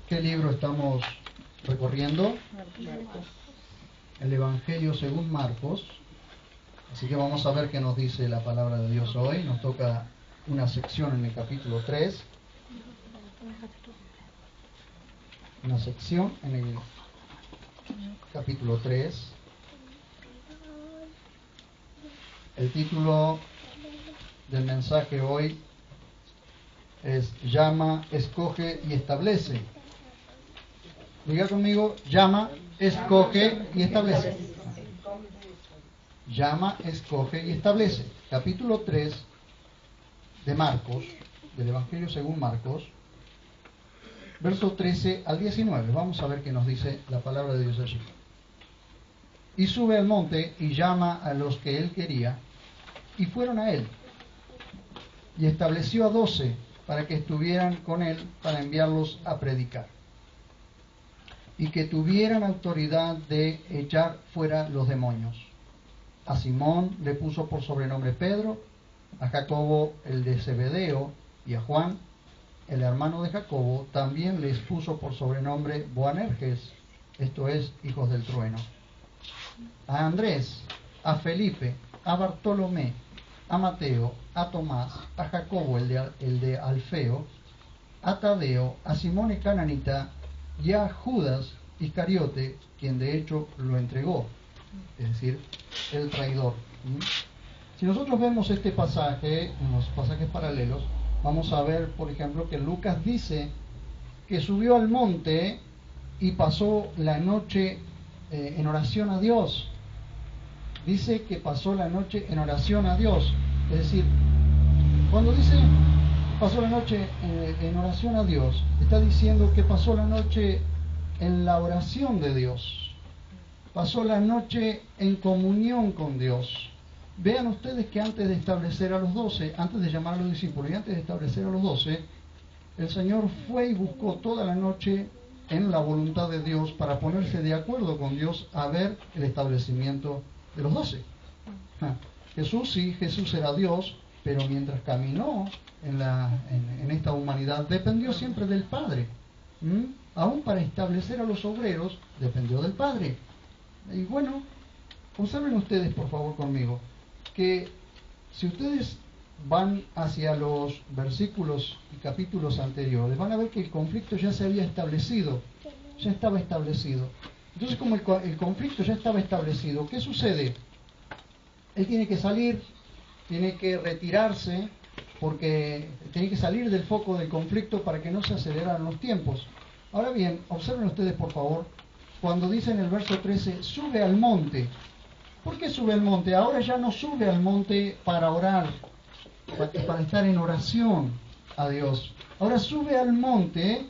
¿Qué libro estamos recorriendo? El Evangelio según Marcos. Así que vamos a ver qué nos dice la palabra de Dios hoy. Nos toca una sección en el capítulo 3. Una sección en el capítulo 3. El título del mensaje hoy es Llama, escoge y establece. Diga conmigo, llama, escoge y establece. Llama, escoge y establece. Capítulo 3 de Marcos, del Evangelio según Marcos, verso 13 al 19. Vamos a ver qué nos dice la palabra de Dios allí. Y sube al monte y llama a los que él quería, y fueron a él. Y estableció a 12 para que estuvieran con él para enviarlos a predicar. Y que tuvieran autoridad de echar fuera los demonios. A Simón le puso por sobrenombre Pedro, a Jacobo el de Zebedeo y a Juan, el hermano de Jacobo, también les puso por sobrenombre Boanerges, esto es, hijos del trueno. A Andrés, a Felipe, a Bartolomé, a Mateo, a Tomás, a Jacobo el de Alfeo, a Tadeo, a Simón el cananita y a Judas Iscariote, quien de hecho lo entregó, es decir, el traidor. Si nosotros vemos este pasaje, en los pasajes paralelos, vamos a ver, por ejemplo, que Lucas dice que subió al monte y pasó la noche en oración a Dios. Dice que pasó la noche en oración a Dios. Es decir, cuando dice pasó la noche en oración a Dios, está diciendo que pasó la noche en la oración de Dios. Pasó la noche en comunión con Dios. Vean ustedes que antes de establecer a los 12, antes de llamar a los discípulos y antes de establecer a los 12, el Señor fue y buscó toda la noche en la voluntad de Dios para ponerse de acuerdo con Dios a ver el establecimiento de los 12. Jesús era Dios, pero mientras caminó en esta humanidad dependió siempre del Padre. Aún para establecer a los obreros dependió del Padre. Y bueno, observen ustedes por favor conmigo que si ustedes van hacia los versículos y capítulos anteriores, van a ver que el conflicto ya se había establecido, ya estaba establecido. Entonces, como el conflicto ya estaba establecido, ¿qué sucede? Él tiene que salir, tiene que retirarse, porque tiene que salir del foco del conflicto para que no se aceleraran los tiempos. Ahora bien, observen ustedes por favor, cuando dice en el verso 13, sube al monte. ¿Por qué sube al monte? Ahora ya no sube al monte para orar, para estar en oración a Dios. Ahora sube al monte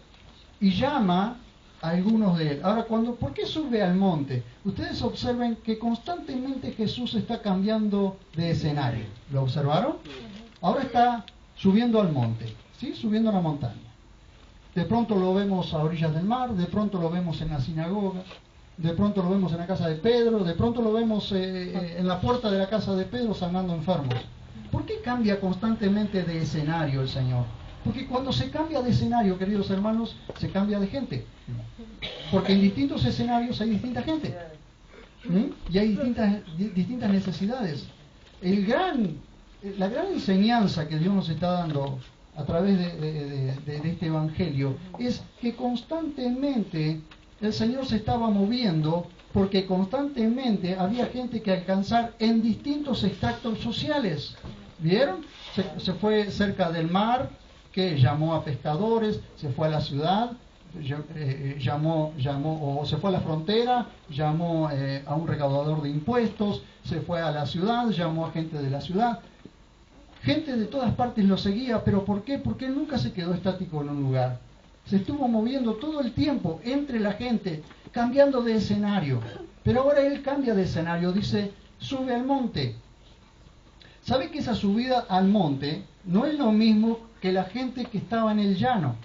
y llama a algunos de él. Ahora, ¿por qué sube al monte? Ustedes observen que constantemente Jesús está cambiando de escenario. ¿Lo observaron? Ahora está subiendo al monte, ¿sí? Subiendo a la montaña. De pronto lo vemos a orillas del mar, de pronto lo vemos en la sinagoga, de pronto lo vemos en la casa de Pedro, de pronto lo vemos en la puerta de la casa de Pedro sanando enfermos. ¿Por qué cambia constantemente de escenario el Señor? Porque cuando se cambia de escenario, queridos hermanos, se cambia de gente. Porque en distintos escenarios hay distinta gente. Y hay distintas necesidades. La gran enseñanza que Dios nos está dando a través de este Evangelio es que constantemente el Señor se estaba moviendo porque constantemente había gente que alcanzar en distintos extractos sociales. ¿Vieron? Se fue cerca del mar, que llamó a pescadores, se fue a la ciudad, o se fue a la frontera, llamó a un recaudador de impuestos, se fue a la ciudad, llamó a gente de la ciudad. Gente de todas partes lo seguía, pero ¿por qué? Porque él nunca se quedó estático en un lugar. Se estuvo moviendo todo el tiempo entre la gente, cambiando de escenario. Pero ahora él cambia de escenario, dice, sube al monte. ¿Sabe que esa subida al monte no es lo mismo que la gente que estaba en el llano?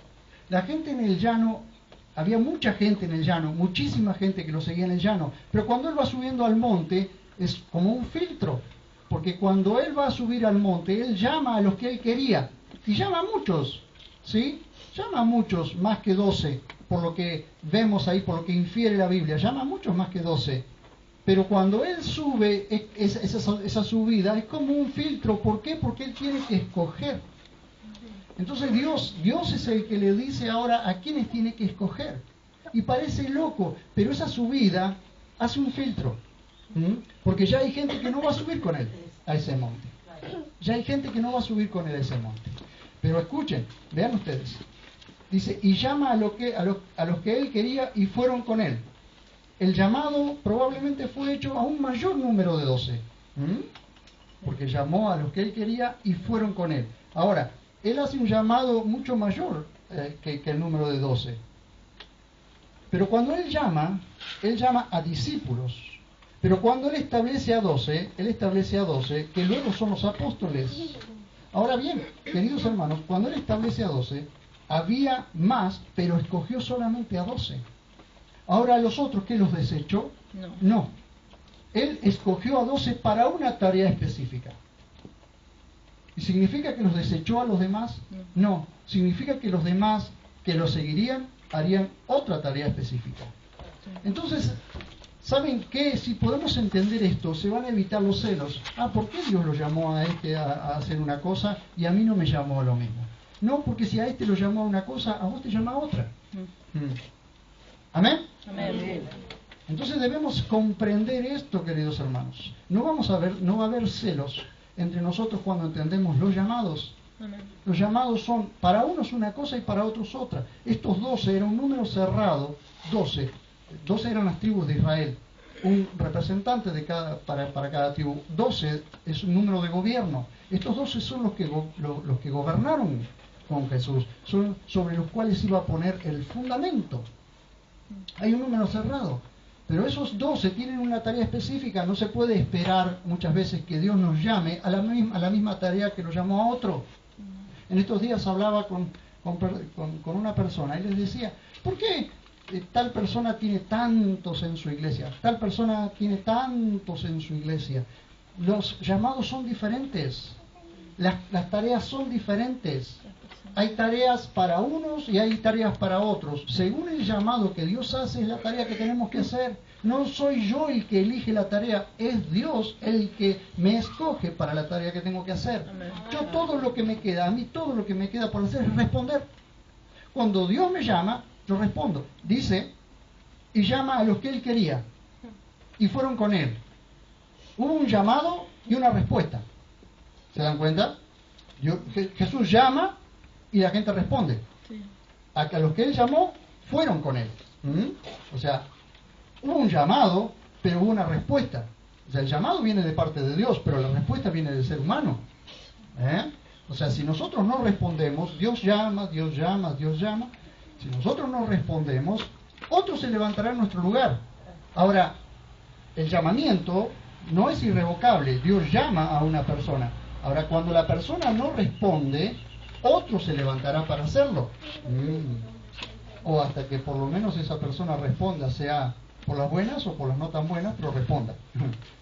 La gente en el llano, había mucha gente en el llano, muchísima gente que lo seguía en el llano, pero cuando él va subiendo al monte es como un filtro, porque cuando él va a subir al monte, él llama a los que él quería, y llama a muchos, ¿sí? Llama a muchos, más que 12, por lo que vemos ahí, por lo que infiere la Biblia, llama a muchos más que 12. Pero cuando Él sube, esa subida es como un filtro. ¿Por qué? Porque Él tiene que escoger. Entonces Dios es el que le dice ahora a quiénes tiene que escoger. Y parece loco, pero esa subida hace un filtro. Porque ya hay gente que no va a subir con Él a ese monte. Ya hay gente que no va a subir con Él a ese monte. Pero escuchen, vean ustedes. Dice, y llama a los que Él quería y fueron con Él. El llamado probablemente fue hecho a un mayor número de 12. Porque llamó a los que Él quería y fueron con Él. Ahora, Él hace un llamado mucho mayor que el número de 12. Pero cuando Él llama a discípulos. Pero cuando Él establece a 12, que luego son los apóstoles. Ahora bien, queridos hermanos, cuando Él establece a 12, había más, pero escogió solamente a 12. Ahora a los otros, ¿qué los desechó? No. Él escogió a 12 para una tarea específica. ¿Y significa que los desechó a los demás? No. Significa que los demás que lo seguirían harían otra tarea específica. Entonces, ¿saben qué? Si podemos entender esto, se van a evitar los celos. ¿Por qué Dios lo llamó a este a hacer una cosa y a mí no me llamó a lo mismo? No, porque si a este lo llamó a una cosa, a vos te llama a otra. ¿Amén? Amén. Entonces debemos comprender esto, queridos hermanos. No va a haber celos entre nosotros cuando entendemos los llamados. Amén. Los llamados son, para unos una cosa y para otros otra. Estos 12 eran un número cerrado, 12 eran las tribus de Israel, un representante para cada tribu. 12 es un número de gobierno. Estos 12 son los que gobernaron con Jesús, son sobre los cuales iba a poner el fundamento. Hay un número cerrado, pero esos 12 tienen una tarea específica. No se puede esperar muchas veces que Dios nos llame a la misma tarea que nos llamó a otro. En estos días hablaba con una persona y les decía, ¿por qué tal persona tiene tantos en su iglesia? Tal persona tiene tantos en su iglesia. Los llamados son diferentes, las tareas son diferentes. Hay tareas para unos y hay tareas para otros. Según el llamado que Dios hace, es la tarea que tenemos que hacer. No soy yo el que elige la tarea, es Dios el que me escoge para la tarea que tengo que hacer. Yo todo lo que me queda, a mí todo lo que me queda por hacer es responder. Cuando Dios me llama, yo respondo. Dice, y llama a los que Él quería, y fueron con Él. Hubo un llamado y una respuesta. ¿Se dan cuenta? Jesús llama y la gente responde. Sí. A los que Él llamó, fueron con Él. O sea, hubo un llamado, pero hubo una respuesta. O sea, el llamado viene de parte de Dios, pero la respuesta viene del ser humano. O sea, si nosotros no respondemos, Dios llama, Dios llama, Dios llama. Si nosotros no respondemos, otro se levantará en nuestro lugar. Ahora, el llamamiento no es irrevocable. Dios llama a una persona. Ahora, cuando la persona no responde, otro se levantará para hacerlo. O hasta que por lo menos esa persona responda, sea por las buenas o por las no tan buenas, pero responda.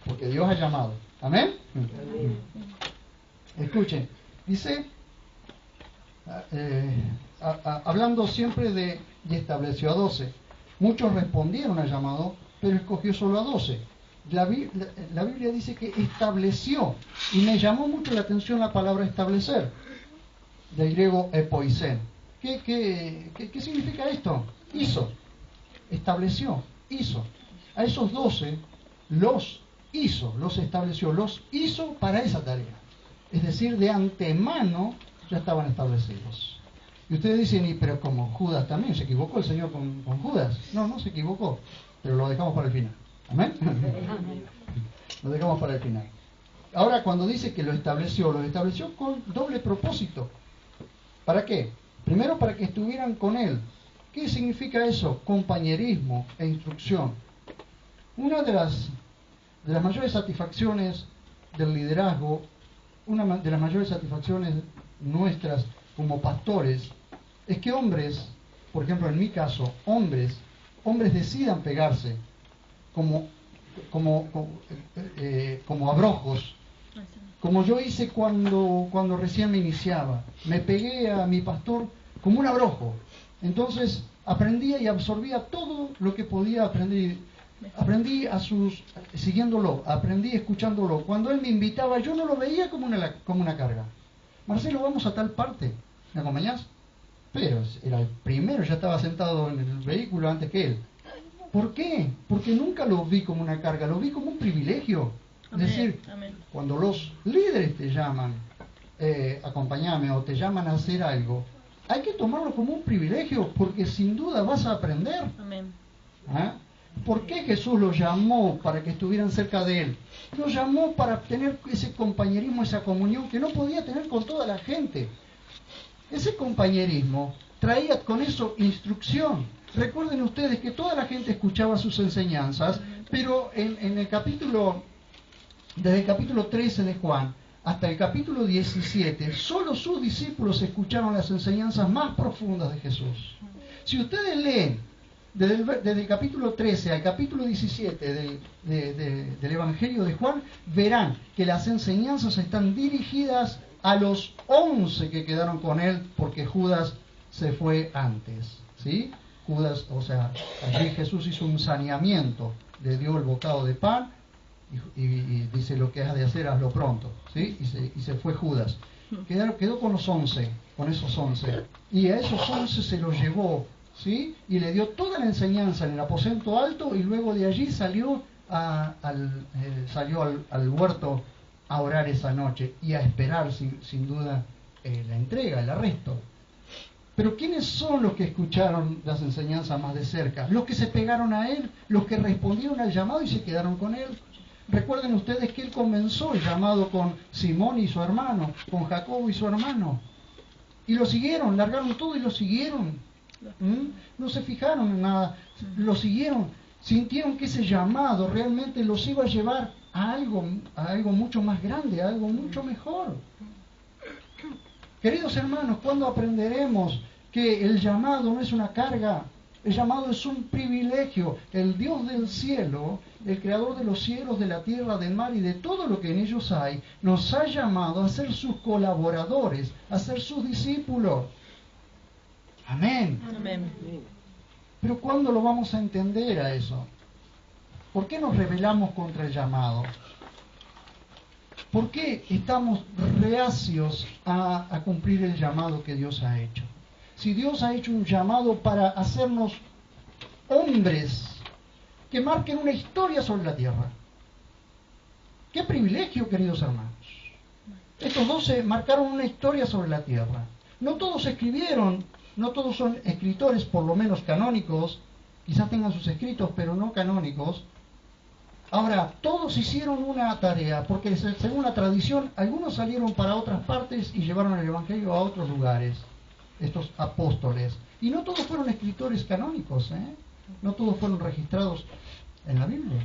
Porque Dios ha llamado. ¿Amén? Escuchen, dice, hablando siempre de, y estableció a 12. Muchos respondieron al llamado, pero escogió solo a 12. La Biblia dice que estableció, y me llamó mucho la atención la palabra establecer, del griego epoisen. ¿Qué significa esto? Hizo, estableció, hizo. A esos 12 los hizo, los estableció, los hizo para esa tarea. Es decir, de antemano ya estaban establecidos. Y ustedes dicen, pero como Judas también, ¿se equivocó el Señor con Judas? No se equivocó, pero lo dejamos para el final. ¿Amén? Lo dejamos para el final. Ahora, cuando dice que lo estableció con doble propósito. ¿Para qué? Primero, para que estuvieran con Él. ¿Qué significa eso? Compañerismo e instrucción. Una de las mayores satisfacciones del liderazgo, una de las mayores satisfacciones nuestras como pastores, es que hombres, por ejemplo en mi caso, hombres decidan pegarse como abrojos, como yo hice cuando recién me iniciaba. Me pegué a mi pastor como un abrojo, Entonces aprendía y absorbía todo lo que podía aprender. Aprendí siguiéndolo, aprendí escuchándolo. Cuando él me invitaba, yo no lo veía como una carga. Marcelo, vamos a tal parte, ¿me acompañás? Pero era el primero, ya estaba sentado en el vehículo antes que él. ¿Por qué? Porque nunca lo vi como una carga, lo vi como un privilegio. Amén, Es decir, amén. cuando los líderes te llaman, acompáñame, o te llaman a hacer algo, hay que tomarlo como un privilegio, porque sin duda vas a aprender. Amén. ¿Ah? ¿Por qué Jesús los llamó para que estuvieran cerca de Él? Los llamó para tener ese compañerismo, esa comunión que no podía tener con toda la gente. Ese compañerismo traía con eso instrucción. Recuerden ustedes que toda la gente escuchaba sus enseñanzas, pero en el capítulo, desde el capítulo 13 de Juan hasta el capítulo 17, solo sus discípulos escucharon las enseñanzas más profundas de Jesús. Si ustedes leen desde el capítulo 13 al capítulo 17 del Evangelio de Juan, verán que las enseñanzas están dirigidas a los 11 que quedaron con él, porque Judas se fue antes, ¿sí? Judas, o sea, allí Jesús hizo un saneamiento, le dio el bocado de pan y dice: lo que has de hacer, hazlo pronto, ¿sí? Y se fue Judas. Quedó con los 11, con esos 11, y a esos 11 se los llevó, ¿sí? Y le dio toda la enseñanza en el aposento alto, y luego de allí salió al huerto a orar esa noche y a esperar sin duda la entrega, el arresto. Pero ¿quiénes son los que escucharon las enseñanzas más de cerca? Los que se pegaron a él, los que respondieron al llamado y se quedaron con él. Recuerden ustedes que él comenzó el llamado con Simón y su hermano, con Jacobo y su hermano, y lo siguieron, largaron todo y lo siguieron. No se fijaron en nada, lo siguieron, sintieron que ese llamado realmente los iba a llevar a algo mucho más grande, a algo mucho mejor. Queridos hermanos, ¿cuándo aprenderemos que el llamado no es una carga? El llamado es un privilegio. El Dios del cielo, el creador de los cielos, de la tierra, del mar y de todo lo que en ellos hay, nos ha llamado a ser sus colaboradores, a ser sus discípulos. Amén. Amén. Pero ¿cuándo lo vamos a entender a eso? ¿Por qué nos rebelamos contra el llamado? ¿Por qué estamos reacios a cumplir el llamado que Dios ha hecho? Si Dios ha hecho un llamado para hacernos hombres que marquen una historia sobre la tierra. ¡Qué privilegio, queridos hermanos! Estos 12 marcaron una historia sobre la tierra. No todos escribieron, no todos son escritores, por lo menos canónicos, quizás tengan sus escritos, pero no canónicos. Ahora, todos hicieron una tarea, porque según la tradición, algunos salieron para otras partes y llevaron el Evangelio a otros lugares, estos apóstoles. Y no todos fueron escritores canónicos, no todos fueron registrados en la Biblia.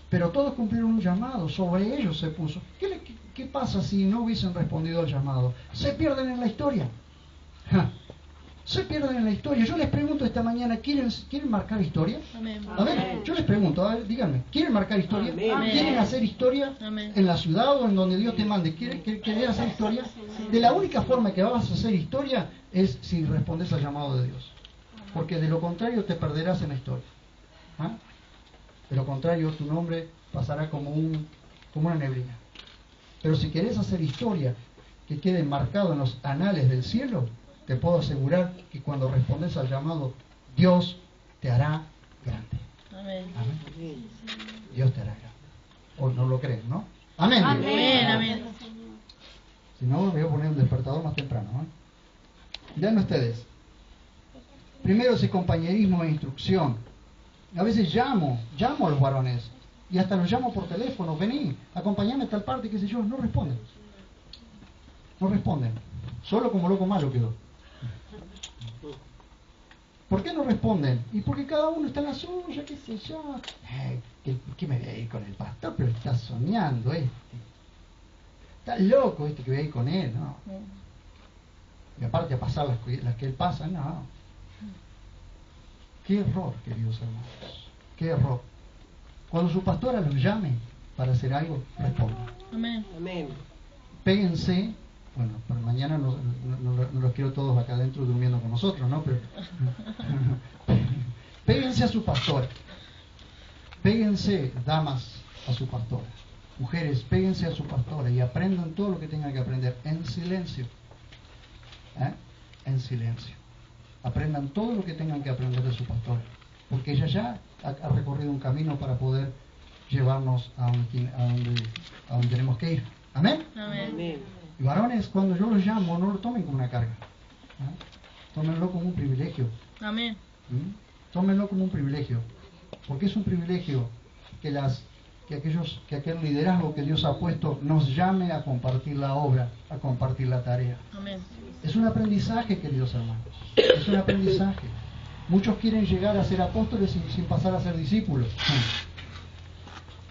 Pero todos cumplieron un llamado, sobre ellos se puso. ¿Qué pasa si no hubiesen respondido al llamado? Se pierden en la historia. Se pierden en la historia. Yo les pregunto esta mañana, ¿quieren marcar historia? Amén. A ver, yo les pregunto, a ver, díganme, ¿quieren marcar historia? Amén. ¿Quieren hacer historia Amén. en la ciudad o en donde Dios te mande? ¿Querés hacer historia? De la única forma que vas a hacer historia es si respondes al llamado de Dios. Porque de lo contrario te perderás en la historia. De lo contrario tu nombre pasará como una neblina. Pero si querés hacer historia que quede marcado en los anales del cielo, te puedo asegurar que cuando respondes al llamado, Dios te hará grande. Amén. Amén. Dios te hará grande. O no lo creen, ¿no? Amén. Amén. Amén. Si no, voy a poner un despertador más temprano. Vean ustedes. Primero ese compañerismo e instrucción. A veces llamo a los varones y hasta los llamo por teléfono. Vení, acompañame a tal parte, qué sé yo. No responden. No responden. Solo como loco malo quedó. ¿Por qué no responden? Y porque cada uno está en la suya, qué sé yo. ¿Qué me voy a ir con el pastor? Pero está soñando Está loco que voy a ir con él, ¿no? Y aparte a pasar las que él pasa, no. Qué error, queridos hermanos. Qué error. Cuando su pastora los llame para hacer algo, respondan. Amén. Amén. Péguense Bueno, para mañana no los quiero todos acá adentro durmiendo con nosotros, ¿no? Pero péguense a su pastor. Péguense, damas, a su pastora. Mujeres, péguense a su pastora y aprendan todo lo que tengan que aprender en silencio. En silencio. Aprendan todo lo que tengan que aprender de su pastora. Porque ella ya ha recorrido un camino para poder llevarnos a donde tenemos que ir. ¿Amén? Amén. Y varones, cuando yo los llamo, no lo tomen como una carga. Tómenlo como un privilegio. Amén. Tómenlo como un privilegio. Porque es un privilegio que aquel liderazgo que Dios ha puesto nos llame a compartir la obra, a compartir la tarea. Amén. Es un aprendizaje, queridos hermanos. Es un aprendizaje. Muchos quieren llegar a ser apóstoles sin pasar a ser discípulos.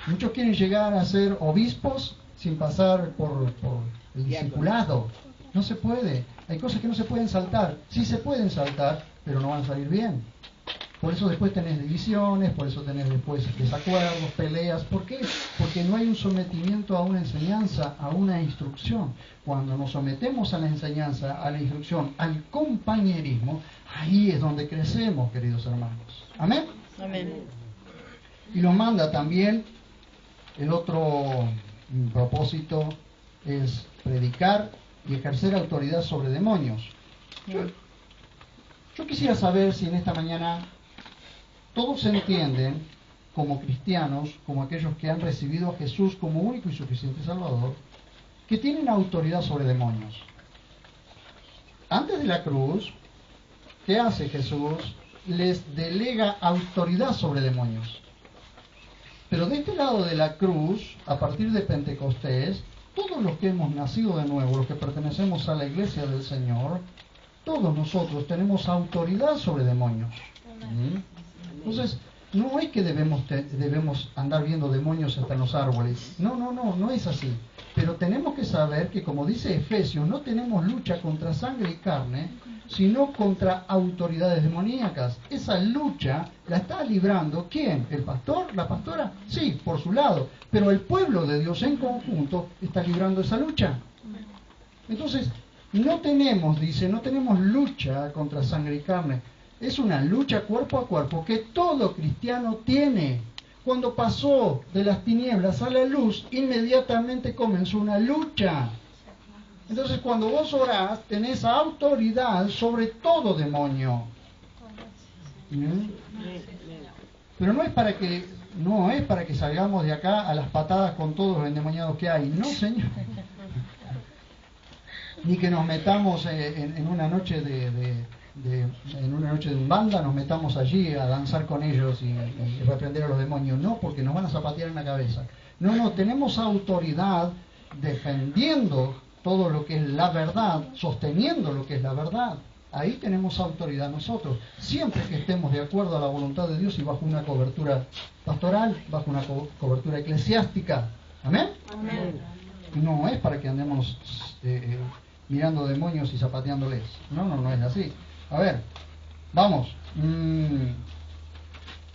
Muchos quieren llegar a ser obispos sin pasar por el discipulado. No se puede. Hay cosas que no se pueden saltar. Sí se pueden saltar, pero no van a salir bien. Por eso después tenés divisiones, por eso tenés después desacuerdos, peleas. ¿Por qué? Porque no hay un sometimiento a una enseñanza, a una instrucción. Cuando nos sometemos a la enseñanza, a la instrucción, al compañerismo, ahí es donde crecemos, queridos hermanos. ¿Amén? Amén. Y nos manda también, el otro propósito es predicar y ejercer autoridad sobre demonios. Yo quisiera saber si en esta mañana todos se entienden como cristianos, como aquellos que han recibido a Jesús como único y suficiente Salvador, que tienen autoridad sobre demonios. Antes de la cruz, ¿qué hace Jesús? Les delega autoridad sobre demonios. Pero de este lado de la cruz, a partir de Pentecostés, todos los que hemos nacido de nuevo, los que pertenecemos a la iglesia del Señor, todos nosotros tenemos autoridad sobre demonios. Entonces, no es que debemos andar viendo demonios hasta en los árboles. No es así. Pero tenemos que saber que, como dice Efesios, no tenemos lucha contra sangre y carne, sino contra autoridades demoníacas. Esa lucha la está librando ¿quién? ¿El pastor? ¿La pastora? Sí, por su lado. Pero el pueblo de Dios en conjunto está librando esa lucha. Entonces, no tenemos lucha contra sangre y carne. Es una lucha cuerpo a cuerpo que todo cristiano tiene. Cuando pasó de las tinieblas a la luz, inmediatamente comenzó una lucha. Entonces, cuando vos orás, tenés autoridad sobre todo demonio. Pero no es para que salgamos de acá a las patadas con todos los endemoniados que hay. No, Señor. Ni que nos metamos en una noche en una noche de umbanda, nos metamos allí a danzar con ellos y reprender a los demonios. No, porque nos van a zapatear en la cabeza. No, tenemos autoridad defendiendo todo lo que es la verdad, sosteniendo lo que es la verdad. Ahí tenemos autoridad nosotros, siempre que estemos de acuerdo a la voluntad de Dios y bajo una cobertura pastoral, bajo una cobertura eclesiástica. ¿Amén? Amén. No es para que andemos mirando demonios y zapateándoles. No es así. A ver, vamos.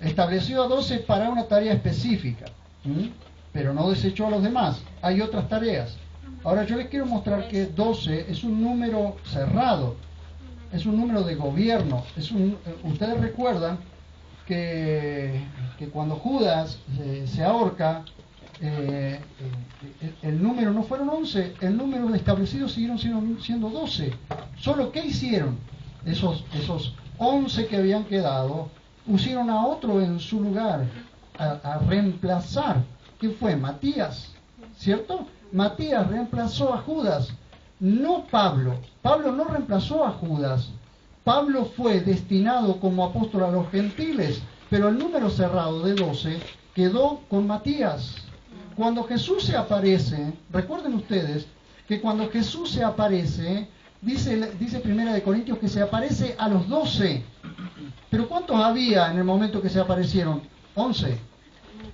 Estableció a 12 para una tarea específica, pero no desechó a los demás. Hay otras tareas. Ahora yo les quiero mostrar que 12 es un número cerrado, es un número de gobierno. Ustedes recuerdan que cuando Judas se ahorca, el número no fueron 11, el número establecido siguieron siendo 12. Solo ¿qué hicieron? Esos 11 que habían quedado, pusieron a otro en su lugar, a reemplazar. ¿Quién fue? Matías, ¿cierto? Matías reemplazó a Judas, no Pablo. Pablo no reemplazó a Judas. Pablo fue destinado como apóstol a los gentiles, pero el número cerrado de 12 quedó con Matías. Cuando Jesús se aparece, recuerden ustedes que cuando Jesús se aparece, dice Primera de Corintios que se aparece a los 12. Pero ¿cuántos había en el momento que se aparecieron? 11.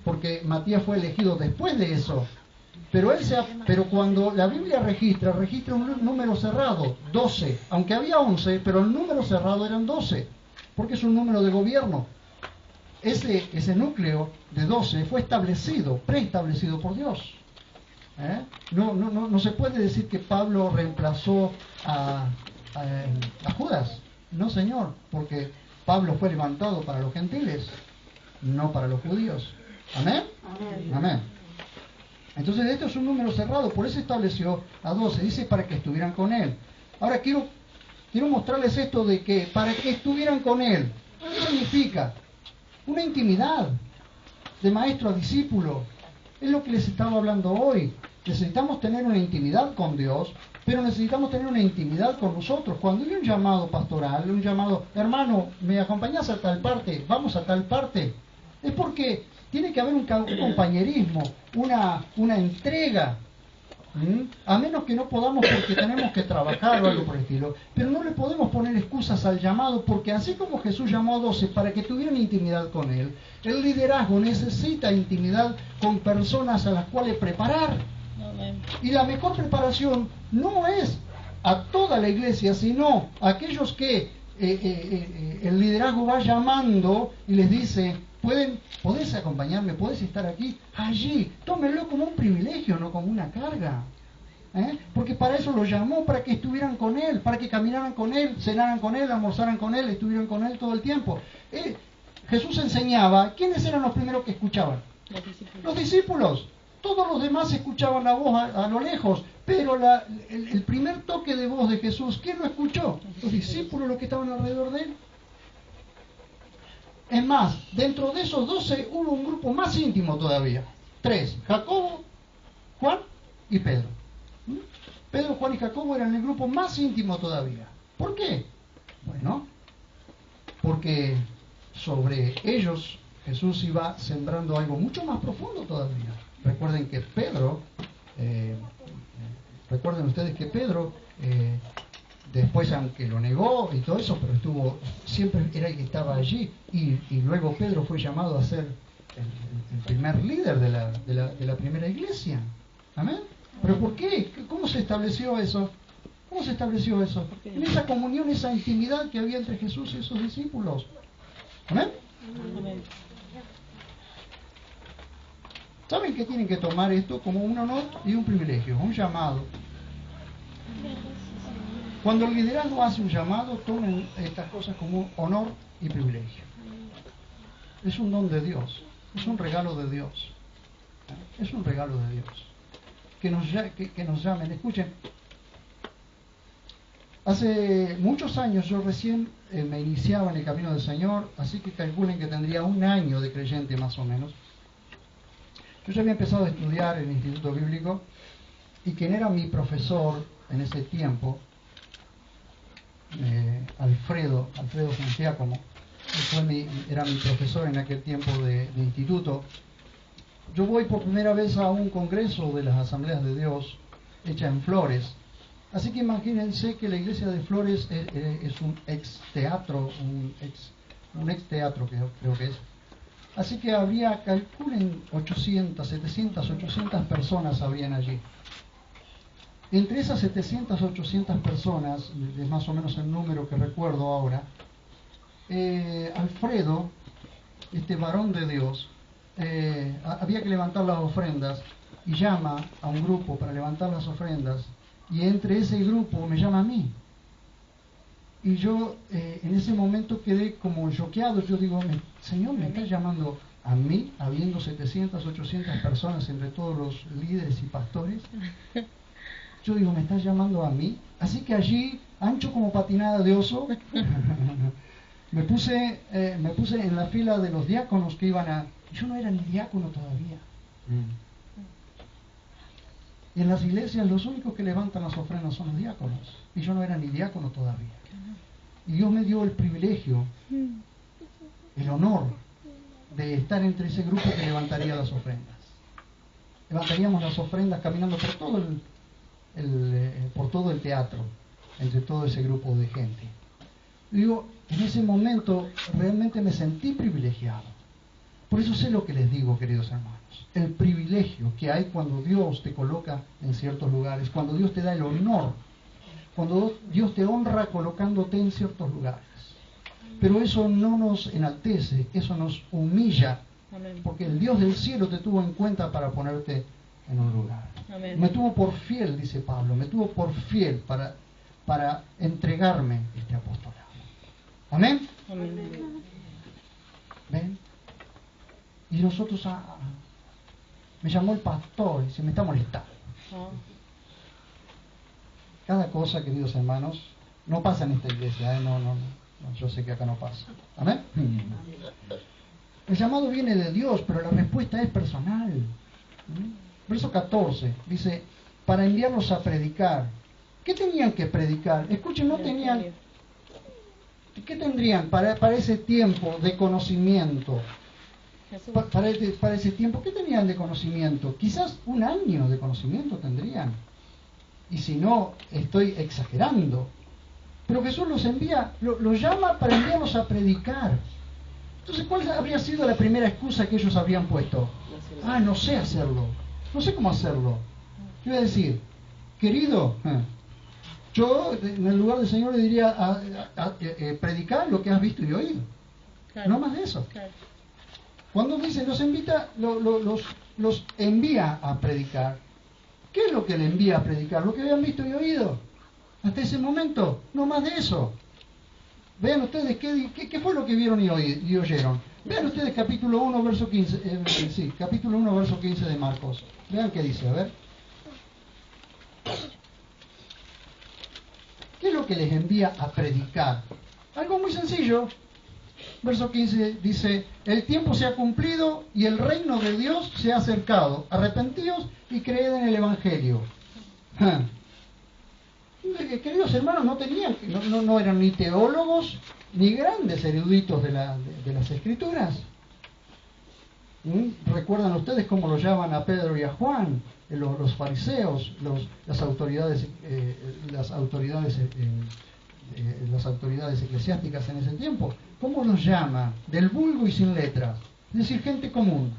Porque Matías fue elegido después de eso. Pero cuando la Biblia registra un número cerrado, 12. Aunque había 11, pero el número cerrado eran 12. Porque es un número de gobierno. Ese núcleo de 12 fue preestablecido por Dios. No se puede decir que Pablo reemplazó a Judas. No, Señor, porque Pablo fue levantado para los gentiles, no para los judíos. ¿Amén? Amén. Entonces esto es un número cerrado, por eso estableció a 12, dice para que estuvieran con él. Ahora quiero mostrarles esto de que para que estuvieran con él, ¿qué significa? Una intimidad de maestro a discípulo. Es lo que les estaba hablando hoy. Necesitamos tener una intimidad con Dios, pero necesitamos tener una intimidad con nosotros. Cuando hay un llamado pastoral, un llamado, hermano, ¿me acompañás a tal parte? Vamos a tal parte. Es porque tiene que haber un compañerismo, una entrega. A menos que no podamos porque tenemos que trabajar o algo por el estilo. Pero no le podemos poner excusas al llamado, porque así como Jesús llamó a 12 para que tuvieran intimidad con Él, el liderazgo necesita intimidad con personas a las cuales preparar. Y la mejor preparación no es a toda la iglesia, sino a aquellos que el liderazgo va llamando y les dice, ¿podés acompañarme? ¿Podés estar aquí? Allí, tómenlo como un privilegio, no como una carga. Porque para eso lo llamó, para que estuvieran con Él, para que caminaran con Él, cenaran con Él, almorzaran con Él, estuvieran con Él todo el tiempo. Jesús enseñaba. ¿Quiénes eran los primeros que escuchaban? Los discípulos. Todos los demás escuchaban la voz a lo lejos, pero el primer toque de voz de Jesús, ¿quién lo escuchó? Los discípulos, los que estaban alrededor de Él. Es más, dentro de esos 12 hubo un grupo más íntimo todavía. 3, Jacobo, Juan y Pedro. Pedro, Juan y Jacobo eran el grupo más íntimo todavía. ¿Por qué? Bueno, porque sobre ellos Jesús iba sembrando algo mucho más profundo todavía. Recuerden que Pedro, recuerden ustedes que Pedro, después aunque lo negó y todo eso, pero siempre era el que estaba allí, y luego Pedro fue llamado a ser el primer líder de la primera iglesia. ¿Amén? ¿Pero por qué? ¿Cómo se estableció eso? ¿Cómo se estableció eso? En esa comunión, esa intimidad que había entre Jesús y sus discípulos. ¿Amén? Amén. ¿Saben que tienen que tomar esto como un honor y un privilegio, un llamado? Cuando el liderazgo hace un llamado, tomen estas cosas como honor y privilegio. Es un don de Dios, es un regalo de Dios. Es un regalo de Dios. Que nos llamen. Escuchen, hace muchos años yo recién me iniciaba en el camino del Señor, así que calculen que tendría 1 año de creyente más o menos. Yo ya había empezado a estudiar en el Instituto Bíblico, y quien era mi profesor en ese tiempo, Alfredo Santiago, era mi profesor en aquel tiempo de instituto. Yo voy por primera vez a un congreso de las Asambleas de Dios hecha en Flores. Así que imagínense que la iglesia de Flores es un ex teatro, creo que es. Así que habría, calculen, 700, 800 personas habrían allí. Entre esas 700, 800 personas, es más o menos el número que recuerdo ahora, Alfredo, este varón de Dios, había que levantar las ofrendas y llama a un grupo para levantar las ofrendas, y entre ese grupo me llama a mí. Y yo en ese momento quedé como choqueado. Yo digo, Señor, ¿me estás llamando a mí, habiendo 700, 800 personas entre todos los líderes y pastores? Yo digo, ¿me estás llamando a mí? Así que allí, ancho como patinada de oso, me puse en la fila de los diáconos que iban a... Yo no era ni diácono todavía. Y en las iglesias los únicos que levantan las ofrendas son los diáconos. Y yo no era ni diácono todavía. Y Dios me dio el privilegio, el honor de estar entre ese grupo que levantaría las ofrendas. Levantaríamos las ofrendas caminando por todo el teatro, entre todo ese grupo de gente. Digo, en ese momento realmente me sentí privilegiado. Por eso sé lo que les digo, queridos hermanos. El privilegio que hay cuando Dios te coloca en ciertos lugares, cuando Dios te da el honor, cuando Dios te honra colocándote en ciertos lugares. Pero eso no nos enaltece, eso nos humilla, porque el Dios del cielo te tuvo en cuenta para ponerte en un lugar. Amén. Me tuvo por fiel, dice Pablo, me tuvo por fiel para entregarme este apostolado. Amén. Amén. ¿Ven? Y nosotros, me llamó el pastor y se me está molestando. Ah. Cada cosa, queridos hermanos, no pasa en esta iglesia, no, yo sé que acá no pasa. ¿Amén? El llamado viene de Dios, pero la respuesta es personal. Verso 14 dice, para enviarlos a predicar. ¿Qué tenían que predicar? Escuchen, no tenían... ¿Qué tendrían para ese tiempo de conocimiento? Para ese tiempo, ¿qué tenían de conocimiento? Quizás un año de conocimiento tendrían. Y si no, estoy exagerando. Pero Jesús los envía, los llama para enviarlos a predicar. Entonces, ¿cuál habría sido la primera excusa que ellos habrían puesto? No sé hacerlo. No sé cómo hacerlo. Yo iba a decir, querido, yo en el lugar del Señor le diría predicar lo que has visto y oído. Claro. No más de eso. Claro. Cuando dice los invita, los envía a predicar. ¿Qué es lo que le envía a predicar? Lo que habían visto y oído. Hasta ese momento, no más de eso. Vean ustedes qué fue lo que vieron y oyeron. Vean ustedes capítulo 1, verso 15. Capítulo 1, verso 15 de Marcos. Vean qué dice, a ver. ¿Qué es lo que les envía a predicar? Algo muy sencillo. Verso 15 dice, el tiempo se ha cumplido y el reino de Dios se ha acercado. Arrepentíos y creed en el Evangelio. Queridos hermanos, no eran ni teólogos ni grandes eruditos de las Escrituras. ¿Recuerdan ustedes cómo lo llaman a Pedro y a Juan? Los fariseos, las autoridades eclesiásticas en ese tiempo. ¿Cómo los llama? Del vulgo y sin letras. Es decir, gente común.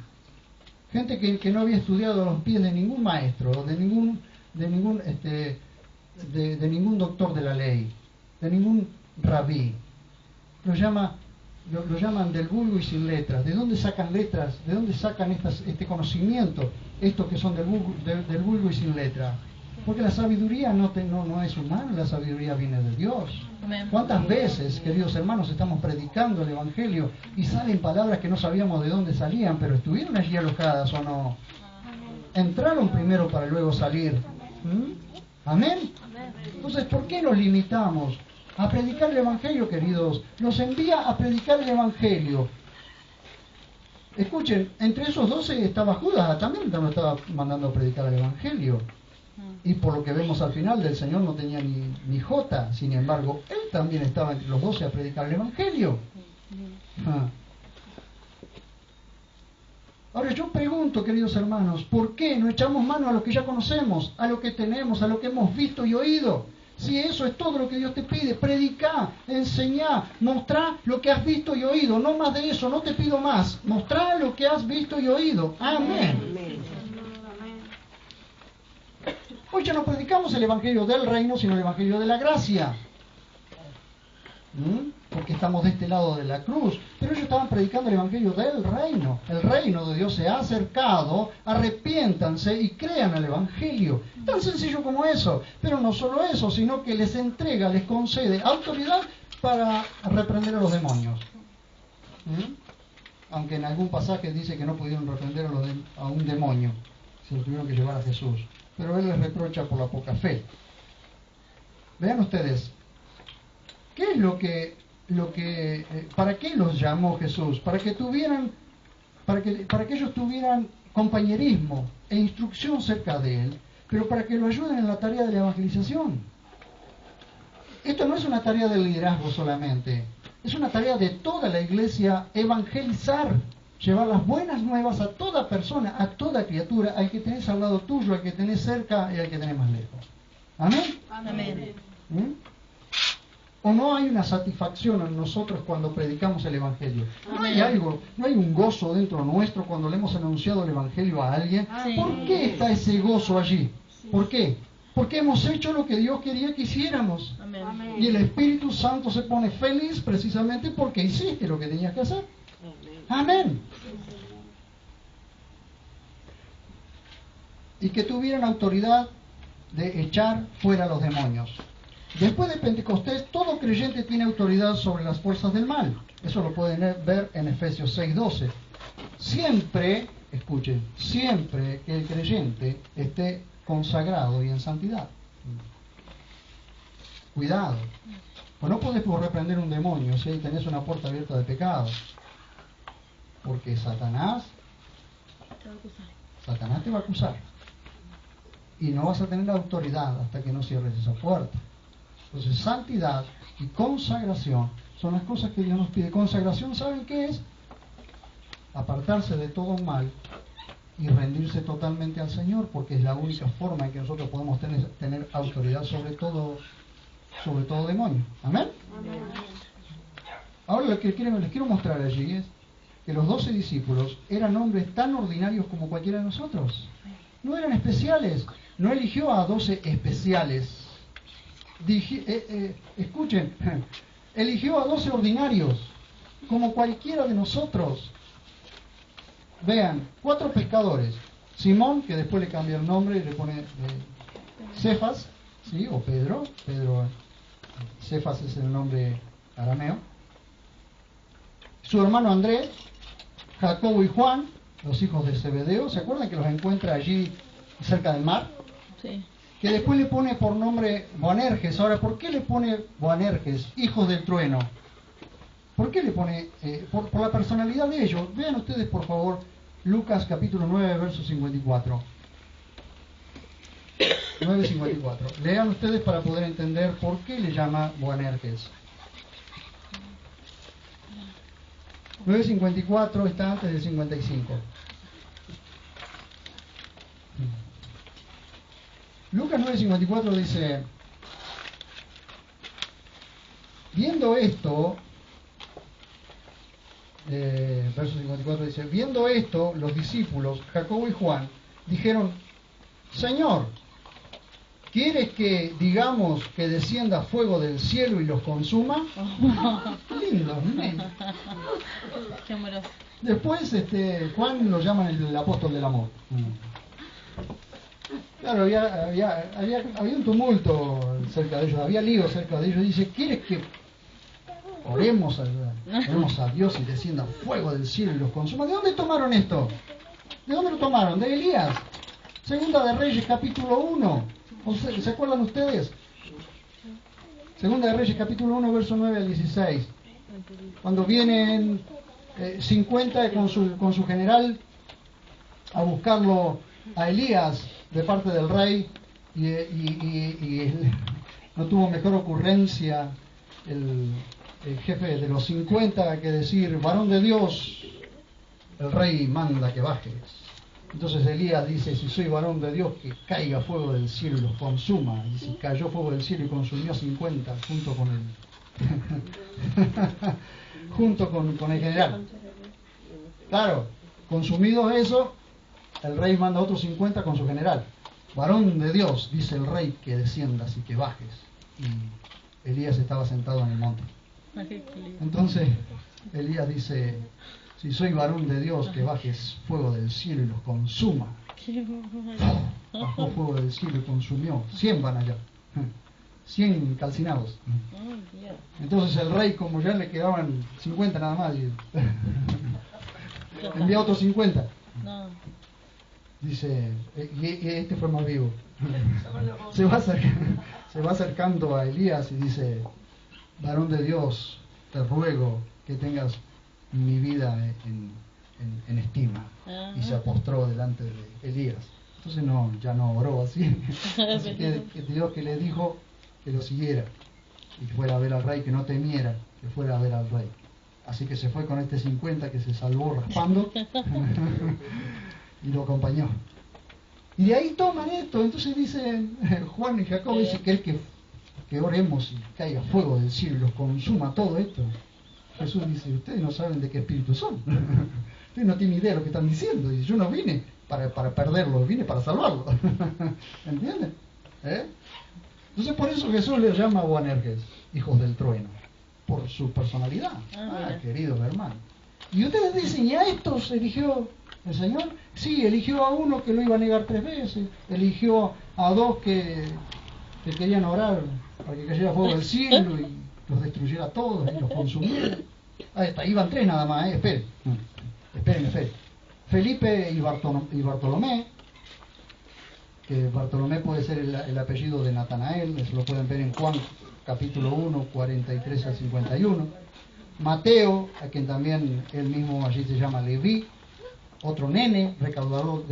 Gente que no había estudiado a los pies de ningún maestro, de ningún doctor de la ley, de ningún rabí. Lo llaman del vulgo y sin letras. ¿De dónde sacan letras? ¿De dónde sacan este conocimiento? Estos que son del vulgo y sin letras. Porque la sabiduría no es humana, la sabiduría viene de Dios. Amén. ¿Cuántas veces, queridos hermanos, estamos predicando el Evangelio y salen palabras que no sabíamos de dónde salían, pero estuvieron allí alojadas o no? Entraron primero para luego salir. ¿Amén? Entonces, ¿por qué nos limitamos a predicar el Evangelio, queridos? Nos envía a predicar el Evangelio. Escuchen, entre esos 12 estaba Judas, también nos estaba mandando a predicar el Evangelio. Y por lo que vemos al final, del Señor no tenía ni jota. Sin embargo, él también estaba entre los 12 a predicar el Evangelio. Ahora yo pregunto, queridos hermanos, ¿por qué no echamos mano a lo que ya conocemos, a lo que tenemos, a lo que hemos visto y oído? Si eso es todo lo que Dios te pide, predica, enseñá, mostrá lo que has visto y oído. No más de eso, no te pido más. Mostrá lo que has visto y oído. Amén. Hoy ya no predicamos el Evangelio del reino, sino el Evangelio de la gracia. Porque estamos de este lado de la cruz. Pero ellos estaban predicando el Evangelio del reino. El reino de Dios se ha acercado, arrepiéntanse y crean el Evangelio. Tan sencillo como eso. Pero no solo eso, sino que les entrega, les concede autoridad para reprender a los demonios. Aunque en algún pasaje dice que no pudieron reprender a un demonio. Se lo tuvieron que llevar a Jesús. Pero él les reprocha por la poca fe. Vean ustedes, ¿qué es para qué los llamó Jesús? Para que ellos tuvieran compañerismo e instrucción cerca de él, pero para que lo ayuden en la tarea de la evangelización. Esto no es una tarea de liderazgo solamente, es una tarea de toda la iglesia, evangelizar. Llevar las buenas nuevas a toda persona, a toda criatura, al que tenés al lado tuyo, al que tenés cerca y al que tenés más lejos. ¿Amén? Amén. ¿O no hay una satisfacción en nosotros cuando predicamos el Evangelio? ¿No hay un gozo dentro nuestro cuando le hemos anunciado el Evangelio a alguien? Sí. ¿Por qué está ese gozo allí? ¿Por qué? Porque hemos hecho lo que Dios quería que hiciéramos. Amén. Y el Espíritu Santo se pone feliz precisamente porque hiciste lo que tenías que hacer. Amén. y que tuvieran autoridad de echar fuera a los demonios. Después de Pentecostés, todo creyente tiene autoridad sobre las fuerzas del mal. Eso lo pueden ver en Efesios 6:12. Siempre, escuchen, siempre que el creyente esté consagrado y en santidad. Cuidado. Pues no podés reprender un demonio si tenés una puerta abierta de pecado. Porque Satanás te va a acusar. Y no vas a tener autoridad hasta que no cierres esa puerta. Entonces, santidad y consagración son las cosas que Dios nos pide. Consagración, ¿saben qué es? Apartarse de todo mal y rendirse totalmente al Señor, porque es la única forma en que nosotros podemos tener autoridad sobre todo demonio. ¿Amén? Ahora lo que les quiero mostrar allí es que los 12 discípulos eran hombres tan ordinarios como cualquiera de nosotros. No eran especiales. No eligió a 12 especiales. Escuchen, eligió a 12 ordinarios, como cualquiera de nosotros. Vean, 4 pescadores. Simón, que después le cambia el nombre y le pone Cefas, ¿sí? O Pedro. Cefas es el nombre arameo. Su hermano Andrés, Jacobo y Juan, los hijos de Zebedeo. ¿Se acuerdan que los encuentra allí cerca del mar? Sí. Que después le pone por nombre Boanerges. Ahora, ¿por qué le pone Boanerges, hijos del trueno? ¿Por qué le pone? Por la personalidad de ellos. Vean ustedes, por favor, Lucas capítulo 9, verso 54. 9:54. Lean ustedes para poder entender por qué le llama Boanerges. 9:54 está antes del 55. Lucas 9:54 dice: viendo esto, verso 54 dice: viendo esto, los discípulos, Jacobo y Juan, dijeron: Señor, ¿quieres que digamos que descienda fuego del cielo y los consuma? Lindo, ¿no? Qué amoroso. Después Juan lo llaman el apóstol del amor. Claro, había un tumulto cerca de ellos, había lío cerca de ellos. Dice: ¿quieres que oremos a Dios y descienda fuego del cielo y los consuma? ¿De dónde tomaron esto? ¿De dónde lo tomaron? De Elías. Segunda de Reyes capítulo 1. ¿Se acuerdan ustedes? Segunda de Reyes capítulo 1, verso 9 al 16. Cuando vienen 50 con su general a buscarlo a Elías de parte del rey, y no tuvo mejor ocurrencia el jefe de los 50 que decir: varón de Dios, el rey manda que bajes. Entonces Elías dice: si soy varón de Dios, que caiga fuego del cielo y los consuma. Y si cayó fuego del cielo y consumió 50 junto con el general. Claro, consumido eso, el rey manda otros 50 con su general. Varón de Dios, dice el rey, que desciendas y que bajes. Y Elías estaba sentado en el monte. Entonces Elías dice: si soy varón de Dios, que bajes fuego del cielo y los consuma. Bajó fuego del cielo y consumió. 100 van allá. 100 calcinados. Entonces el rey, como ya le quedaban 50 nada más, envía otros 50. Dice, y este fue más vivo. Se va acercando a Elías y dice: varón de Dios, te ruego que tengas mi vida en estima. Y se postró delante de Elías. Entonces ya no oró así. Así que Dios que le dijo que lo siguiera y que fuera a ver al rey, que no temiera, que fuera a ver al rey. Así que se fue con este 50 que se salvó raspando y lo acompañó. Y de ahí toman esto. Entonces dicen Juan y Jacobo, dice que oremos y caiga fuego del cielo y los consuma todo esto. Jesús dice: ustedes no saben de qué espíritu son. Ustedes no tienen idea de lo que están diciendo. Y yo no vine para perderlos, vine para salvarlos. ¿Entienden? Entonces por eso Jesús les llama Boanerges, hijos del trueno, por su personalidad. Queridos hermanos. Y ustedes dicen: ¿y a estos eligió el Señor? Sí, eligió a uno que lo iba a negar 3 veces, eligió a 2 que querían orar para que cayera fuego del cielo y los destruyera a todos y los consumiera. Ahí está, iban 3 nada más, esperen. Felipe y Bartolomé, que Bartolomé puede ser el apellido de Natanael, eso lo pueden ver en Juan capítulo 1, 43 al 51. Mateo, a quien también él mismo allí se llama Leví, otro nene, recaudador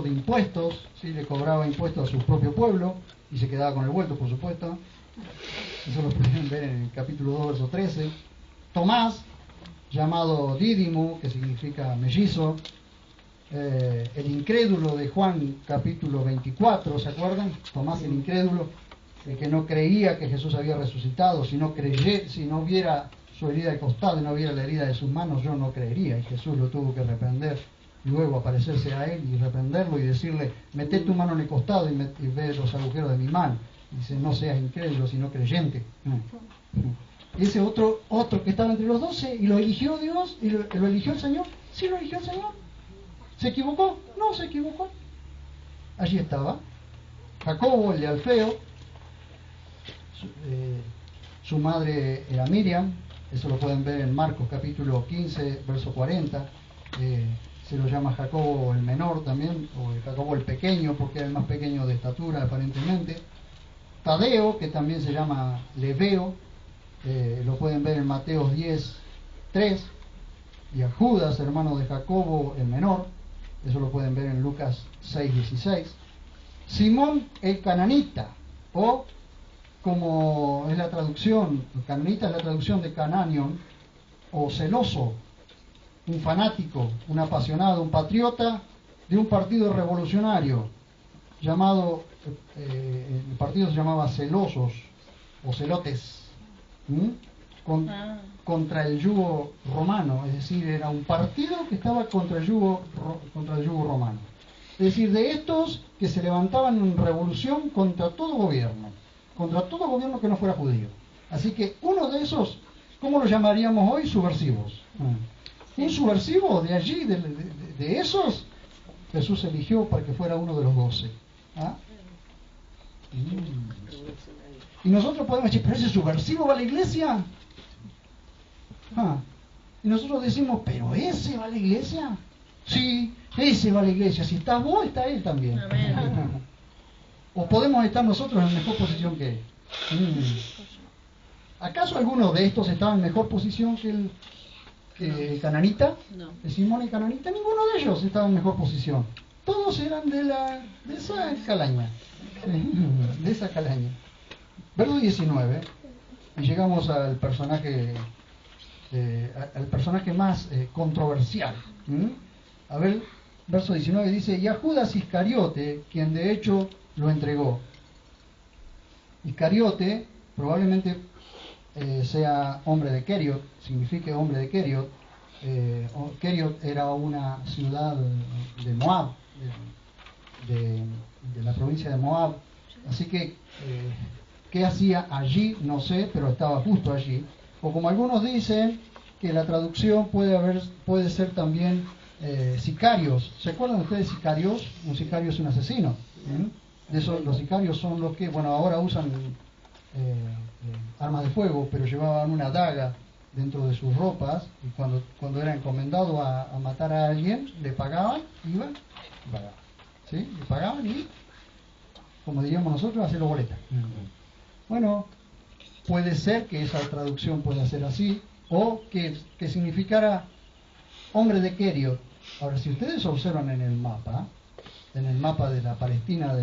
de impuestos, ¿sí? Le cobraba impuestos a su propio pueblo y se quedaba con el vuelto, por supuesto. Eso lo pueden ver en el capítulo 2, verso 13. Tomás, llamado Dídimo, que significa mellizo. El incrédulo de Juan capítulo 24, ¿se acuerdan? Tomás el incrédulo, el que no creía que Jesús había resucitado. Si no viera su herida de costado y no viera la herida de sus manos, yo no creería. Y Jesús lo tuvo que reprender, luego aparecerse a él y reprenderlo y decirle: mete tu mano en el costado y ve los agujeros de mi mano. Dice: no seas incrédulo sino creyente. Y ese otro que estaba entre los 12, y lo eligió Dios, y lo eligió el Señor. Sí, lo eligió el Señor. ¿Se equivocó? No se equivocó. Allí estaba Jacobo, el de Alfeo. Su madre era Miriam. Eso lo pueden ver en Marcos capítulo 15, verso 40. Se lo llama Jacobo el menor también, o Jacobo el pequeño, porque era el más pequeño de estatura aparentemente. Tadeo, que también se llama Leveo, lo pueden ver en Mateo 10, 3. Y a Judas, hermano de Jacobo el menor, eso lo pueden ver en Lucas 6, 16. Simón el cananita, o como es la traducción, cananita es la traducción de cananion, o celoso, un fanático, un apasionado, un patriota de un partido revolucionario llamado, el partido se llamaba Celosos o Celotes, contra el yugo romano. Es decir, era un partido que estaba contra el yugo romano. Es decir, de estos que se levantaban en revolución contra todo gobierno que no fuera judío. Así que uno de esos, ¿cómo lo llamaríamos hoy? Subversivos. Un subversivo de allí, de esos, Jesús eligió para que fuera uno de los 12. ¿Ah? Y nosotros podemos decir: ¿pero ese subversivo va a la iglesia? Y nosotros decimos: ¿pero ese va a la iglesia? Sí, ese va a la iglesia. Si estás vos, está él también. ¿O podemos estar nosotros en mejor posición que él? ¿Acaso alguno de estos estaba en mejor posición que el cananita? No. ¿El Simón y cananita? Ninguno de ellos estaba en mejor posición. Todos eran de esa calaña. De esa calaña. Verso 19. Y llegamos al personaje más controversial. A ver, verso 19 dice: y a Judas Iscariote, quien de hecho lo entregó. Iscariote probablemente sea hombre de Keriot, signifique hombre de Keriot. Keriot era una ciudad de Moab, de la provincia de Moab. Así que, ¿qué hacía allí? No sé, pero estaba justo allí. O como algunos dicen, que la traducción puede ser también sicarios. ¿Se acuerdan ustedes de sicarios? Un sicario es un asesino. De eso, los sicarios son los que, bueno, ahora usan armas de fuego, pero llevaban una daga dentro de sus ropas, y cuando era encomendado a matar a alguien, le pagaban, iban y pagaban. ¿Sí? Le pagaban y, como diríamos nosotros, hacerlo boleta. Bueno, puede ser que esa traducción pueda ser así, o que significara hombre de Keriot. Ahora, si ustedes observan en el mapa de la Palestina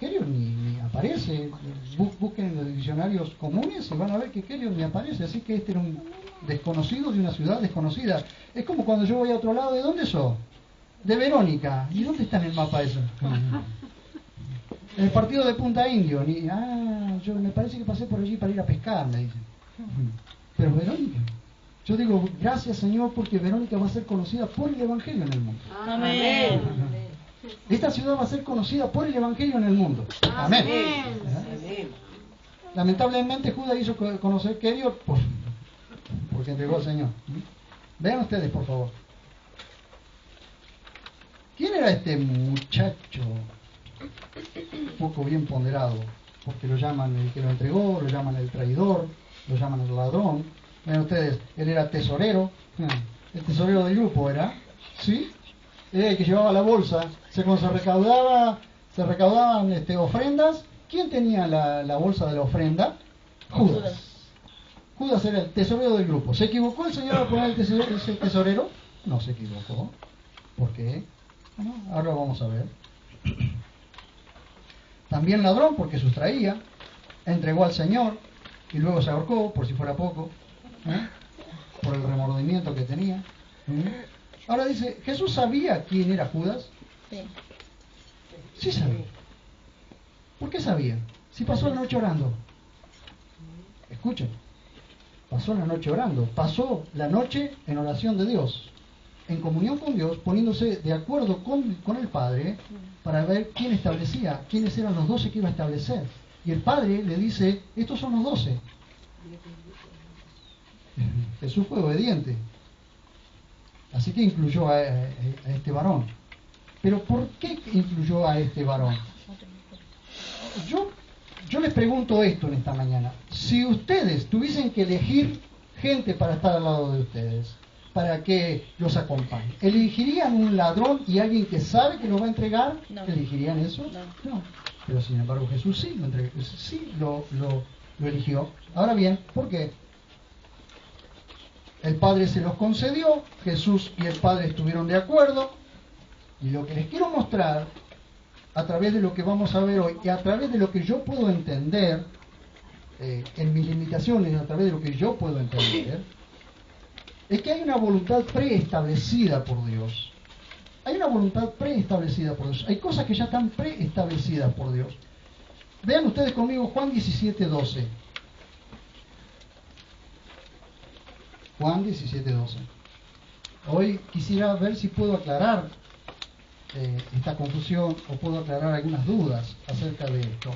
Keriot ni aparece. Busquen en los diccionarios comunes y van a ver que Keriot ni aparece. Así que este era un desconocido de una ciudad desconocida. Es como cuando yo voy a otro lado: ¿de dónde sos? De Verónica. ¿Y dónde está en el mapa eso? El partido de Punta Indio. Yo me parece que pasé por allí para ir a pescar, me dicen. Pero Verónica. Yo digo: gracias, Señor, porque Verónica va a ser conocida por el Evangelio en el mundo. Amén. Esta ciudad va a ser conocida por el Evangelio en el mundo. Amén. Lamentablemente Judas hizo conocer Keriot porque entregó al Señor. Vean ustedes, por favor. ¿Quién era este muchacho? Un poco bien ponderado, porque lo llaman el que lo entregó, lo llaman el traidor, lo llaman el ladrón. Ven ustedes, él era tesorero, el tesorero del grupo era, ¿sí? Era el que llevaba la bolsa. Cuando se recaudaban ofrendas, ¿quién tenía la bolsa de la ofrenda? Judas. Judas era el tesorero del grupo. ¿Se equivocó el Señor al poner ese tesorero? No se equivocó. ¿Por qué? Bueno, ahora lo vamos a ver. También ladrón, porque sustraía, entregó al Señor y luego se ahorcó, por si fuera poco, por el remordimiento que tenía. Ahora dice, ¿Jesús sabía quién era Judas? Sí. Sí sabía. ¿Por qué sabía? Si pasó la noche orando. Escuchen, pasó la noche orando, pasó la noche en oración de Dios, en comunión con Dios, poniéndose de acuerdo con el Padre para ver quién establecía, quiénes eran los 12 que iba a establecer. Y el Padre le dice, estos son los 12. Jesús fue obediente, así que incluyó a este varón. Pero ¿por qué incluyó a este varón? Yo les pregunto esto en esta mañana. Si ustedes tuviesen que elegir gente para estar al lado de ustedes, para que los acompañe, ¿elegirían un ladrón y alguien que sabe que lo va a entregar? No. ¿Elegirían eso? No. Pero sin embargo Jesús sí lo entregó, sí lo eligió. Ahora bien, ¿por qué? El Padre se los concedió, Jesús y el Padre estuvieron de acuerdo, y lo que les quiero mostrar, a través de lo que vamos a ver hoy, y a través de lo que yo puedo entender, en mis limitaciones, a través de lo que yo puedo entender, es que hay una voluntad preestablecida por Dios. Hay una voluntad preestablecida por Dios. Hay cosas que ya están preestablecidas por Dios. Vean ustedes conmigo Juan 17:12. Juan 17:12. Hoy quisiera ver si puedo aclarar esta confusión o puedo aclarar algunas dudas acerca de esto.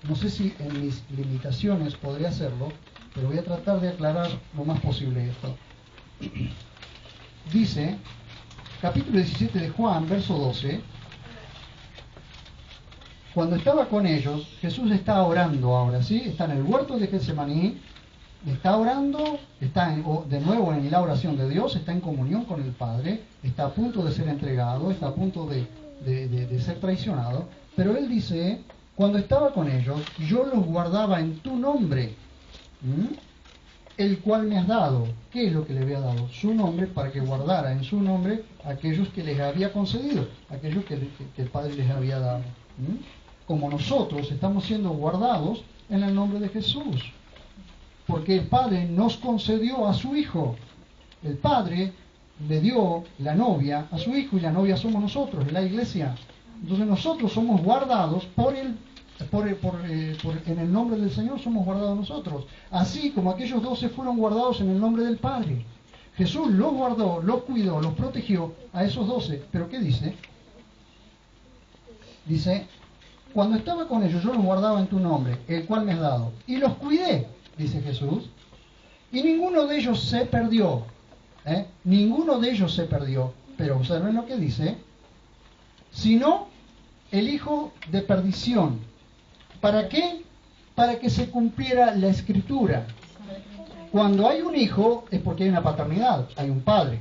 No sé si en mis limitaciones podré hacerlo, pero voy a tratar de aclarar lo más posible esto. Dice, capítulo 17 de Juan, verso 12, cuando estaba con ellos, Jesús está orando ahora, ¿sí? Está en el huerto de Getsemaní, está orando, está de nuevo en la oración de Dios, está en comunión con el Padre, está a punto de ser entregado, está a punto de ser traicionado, pero Él dice, cuando estaba con ellos, yo los guardaba en tu nombre, el cual me has dado. ¿Qué es lo que le había dado? Su nombre, para que guardara en su nombre a aquellos que les había concedido, aquellos que el Padre les había dado. Como nosotros estamos siendo guardados en el nombre de Jesús, porque el Padre nos concedió a su Hijo. El Padre le dio la novia a su Hijo y la novia somos nosotros, la Iglesia. Entonces nosotros somos guardados en el nombre del Señor, somos guardados nosotros. Así como aquellos 12 fueron guardados en el nombre del Padre. Jesús los guardó, los cuidó, los protegió a esos 12. ¿Pero qué dice? Dice, cuando estaba con ellos yo los guardaba en tu nombre, el cual me has dado. Y los cuidé, dice Jesús. Y ninguno de ellos se perdió. Ninguno de ellos se perdió. Pero observen lo que dice. Sino el hijo de perdición. ¿Para qué? Para que se cumpliera la escritura. Cuando hay un hijo es porque hay una paternidad, hay un padre,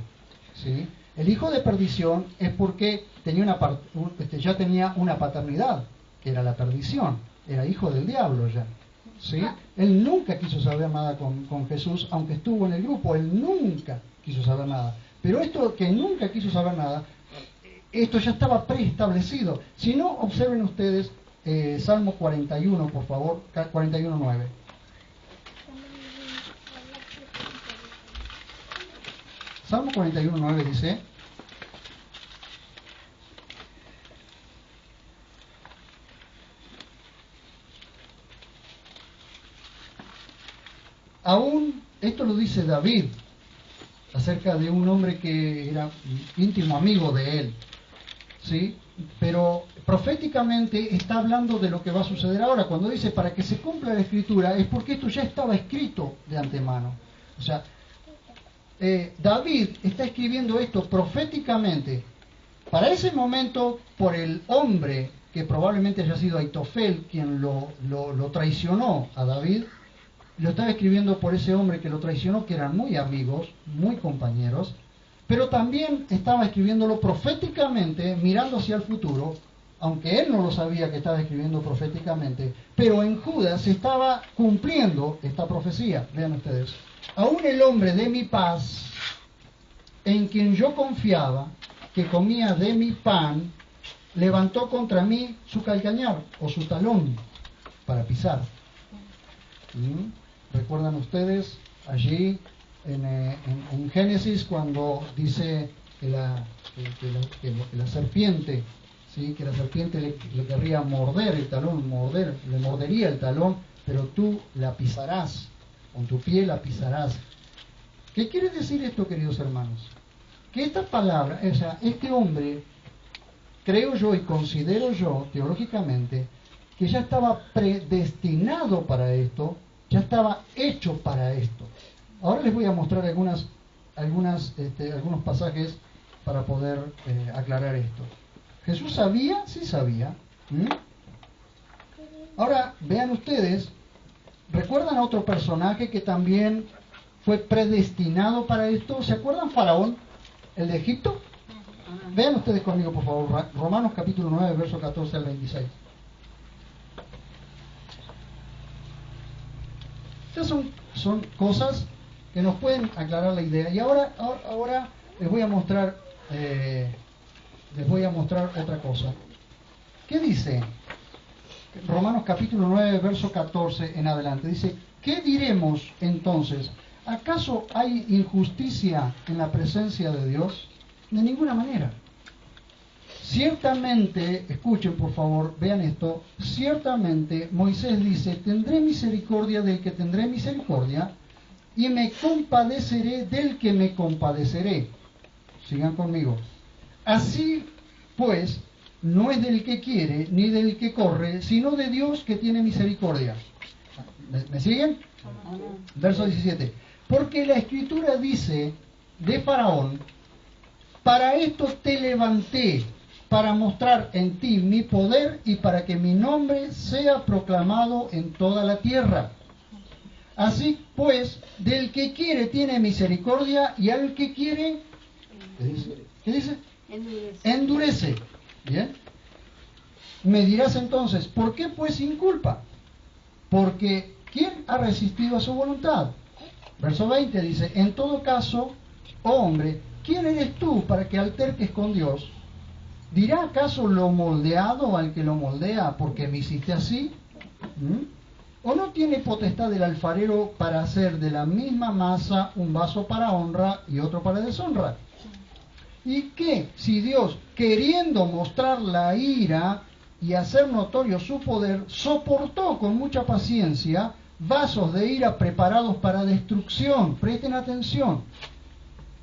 ¿sí? El hijo de perdición es porque ya tenía una paternidad, que era la perdición, era hijo del diablo ya, ¿sí? Él nunca quiso saber nada con Jesús, aunque estuvo en el grupo, él nunca quiso saber nada. Pero esto que nunca quiso saber nada, esto ya estaba preestablecido. Si no, observen ustedes Salmo 41, por favor, 41:9. Salmo 41:9 dice: aún, esto lo dice David acerca de un hombre que era íntimo amigo de él, ¿sí? Pero proféticamente está hablando de lo que va a suceder ahora. Cuando dice para que se cumpla la escritura, es porque esto ya estaba escrito de antemano. O sea, David está escribiendo esto proféticamente. Para ese momento, por el hombre que probablemente haya sido Aitofel quien lo traicionó a David, lo estaba escribiendo por ese hombre que lo traicionó, que eran muy amigos, muy compañeros, pero también estaba escribiéndolo proféticamente, mirando hacia el futuro, aunque él no lo sabía que estaba escribiendo proféticamente, pero en Judas se estaba cumpliendo esta profecía. Vean ustedes, aún el hombre de mi paz, en quien yo confiaba, que comía de mi pan, levantó contra mí su calcañar o su talón para pisar. ¿Recuerdan ustedes allí en Génesis cuando dice que la serpiente, ¿sí? Que la serpiente le querría morder el talón, le mordería el talón, pero tú la pisarás, con tu pie la pisarás? ¿Qué quiere decir esto, queridos hermanos? Que esta palabra, o sea, este hombre, creo yo y considero yo teológicamente, que ya estaba predestinado para esto, ya estaba hecho para esto. Ahora les voy a mostrar algunos pasajes para poder aclarar esto. ¿Jesús sabía? Sí sabía. Ahora, vean ustedes, ¿recuerdan a otro personaje que también fue predestinado para esto? ¿Se acuerdan Faraón, el de Egipto? Vean ustedes conmigo, por favor, Romanos capítulo 9, verso 14 al 26. Estas son cosas que nos pueden aclarar la idea. Y ahora les voy a mostrar otra cosa. ¿Qué dice? Romanos capítulo 9, verso 14 en adelante. Dice, ¿qué diremos entonces? ¿Acaso hay injusticia en la presencia de Dios? De ninguna manera. Ciertamente, escuchen por favor, vean esto, ciertamente Moisés dice, tendré misericordia del que tendré misericordia y me compadeceré del que me compadeceré. Sigan conmigo. Así pues, no es del que quiere ni del que corre, sino de Dios que tiene misericordia. ¿Me siguen? Verso 17. Porque la Escritura dice de Faraón, para esto te levanté, para mostrar en ti mi poder y para que mi nombre sea proclamado en toda la tierra. Así pues, del que quiere tiene misericordia y al que quiere, ¿qué dice? Endurece. Bien. Me dirás entonces, ¿por qué pues sin culpa? Porque ¿quién ha resistido a su voluntad? Verso 20 dice, en todo caso, oh hombre, ¿quién eres tú para que alterques con Dios? ¿Dirá acaso lo moldeado al que lo moldea porque me hiciste así? ¿O no tiene potestad el alfarero para hacer de la misma masa un vaso para honra y otro para deshonra? ¿Y qué si Dios, queriendo mostrar la ira y hacer notorio su poder, soportó con mucha paciencia vasos de ira preparados para destrucción? Presten atención.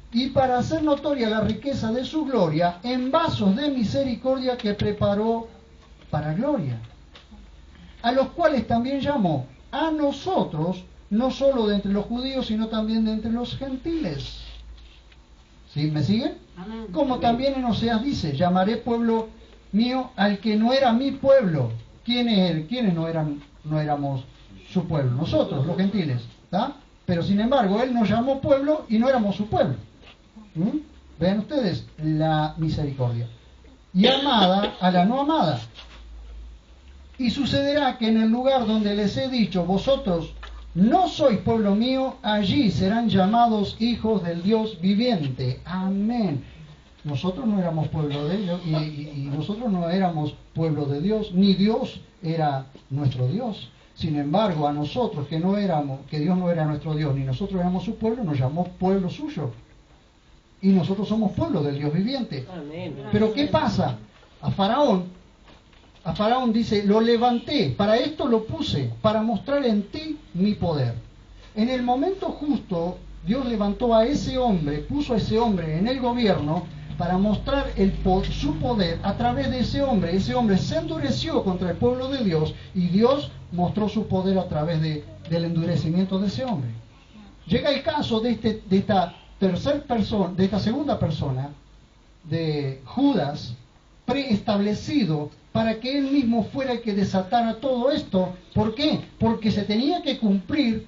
Y para hacer notoria la riqueza de su gloria en vasos de misericordia que preparó para gloria, a los cuales también llamó a nosotros, no solo de entre los judíos, sino también de entre los gentiles. ¿Sí? ¿Me siguen? Amén. Como también en Oseas dice, llamaré pueblo mío al que no era mi pueblo. ¿Quién es él? ¿Quiénes no éramos su pueblo? Nosotros, los gentiles. ¿Tá? Pero sin embargo, él nos llamó pueblo y no éramos su pueblo. Vean ustedes la misericordia. Y amada a la no amada. Y sucederá que en el lugar donde les he dicho, vosotros no sois pueblo mío, allí serán llamados hijos del Dios viviente. Amén. Nosotros no éramos pueblo de Dios y nosotros no éramos pueblo de Dios, ni Dios era nuestro Dios. Sin embargo, a nosotros que Dios no era nuestro Dios, ni nosotros éramos su pueblo, nos llamó pueblo suyo. Y nosotros somos pueblo del Dios viviente. Amén. Pero ¿qué pasa? A Faraón dice, lo levanté, para esto lo puse, para mostrar en ti mi poder. En el momento justo, Dios levantó a ese hombre, puso a ese hombre en el gobierno, para mostrar su poder a través de ese hombre. Ese hombre se endureció contra el pueblo de Dios y Dios mostró su poder a través del endurecimiento de ese hombre. Llega el caso de esta de esta segunda persona, de Judas, preestablecido para que él mismo fuera el que desatara todo esto. ¿Por qué? Porque se tenía que cumplir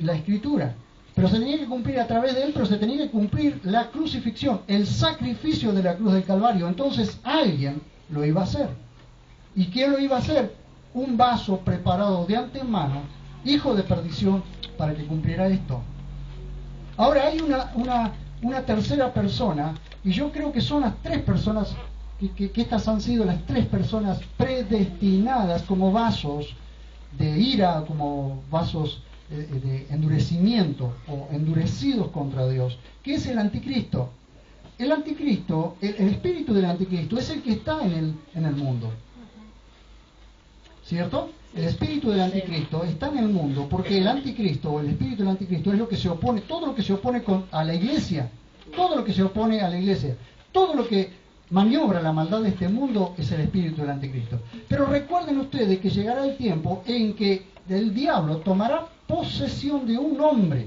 la Escritura, pero se tenía que cumplir a través de él, pero se tenía que cumplir la crucifixión, el sacrificio de la cruz del Calvario. Entonces alguien lo iba a hacer. ¿Y quién lo iba a hacer? Un vaso preparado de antemano, hijo de perdición, para que cumpliera esto. Ahora hay una tercera persona, y yo creo que son las tres personas, que estas han sido las tres personas predestinadas como vasos de ira, como vasos de endurecimiento o endurecidos contra Dios, que es el anticristo. El anticristo, el espíritu del anticristo es el que está en el mundo, ¿cierto? El espíritu del anticristo está en el mundo porque el anticristo o el espíritu del anticristo es lo que se opone, todo lo que se opone a la iglesia, todo lo que se opone a la iglesia, todo lo que maniobra la maldad de este mundo es el espíritu del anticristo. Pero recuerden ustedes que llegará el tiempo en que el diablo tomará posesión de un hombre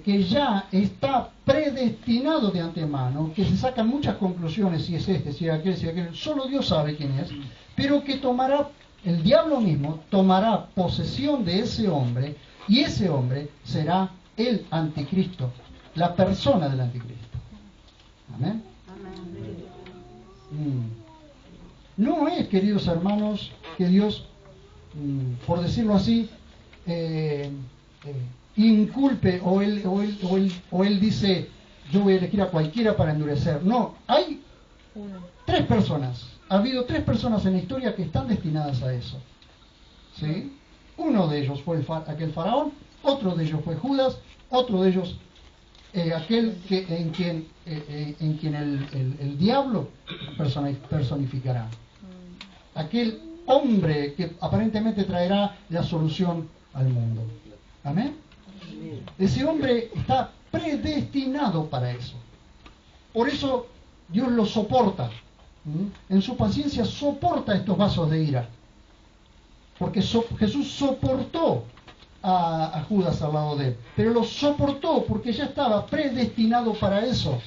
que ya está predestinado de antemano, que se sacan muchas conclusiones, si es este, si es aquel, solo Dios sabe quién es, pero que el diablo mismo tomará posesión de ese hombre, y ese hombre será el anticristo, la persona del anticristo. Amén. No es, queridos hermanos, que Dios, por decirlo así, inculpe o él dice, yo voy a elegir a cualquiera para endurecer. No, hay tres personas. Ha habido tres personas en la historia que están destinadas a eso. ¿Sí? Uno de ellos fue aquel faraón, otro de ellos fue Judas, otro de ellos aquel en quien el diablo personificará. Aquel hombre que aparentemente traerá la solución al mundo. Amén. Ese hombre está predestinado para eso. Por eso Dios lo soporta. En su paciencia soporta estos vasos de ira. Porque Jesús soportó a Judas al lado de él. Pero lo soportó porque ya estaba predestinado para eso.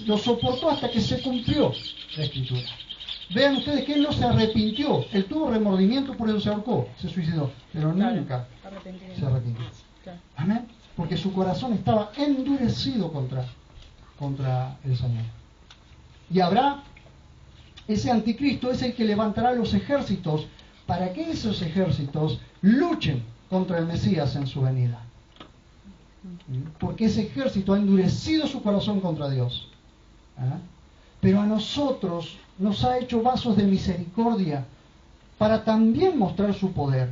Lo soportó hasta que se cumplió la Escritura. Vean ustedes que él no se arrepintió. Él tuvo remordimiento, por eso se ahorcó, se suicidó. Pero nunca se arrepintió. Amén. Porque su corazón estaba endurecido contra el Señor. Y habrá ese anticristo, es el que levantará los ejércitos para que esos ejércitos luchen contra el Mesías en su venida. Porque ese ejército ha endurecido su corazón contra Dios. Pero a nosotros nos ha hecho vasos de misericordia para también mostrar su poder.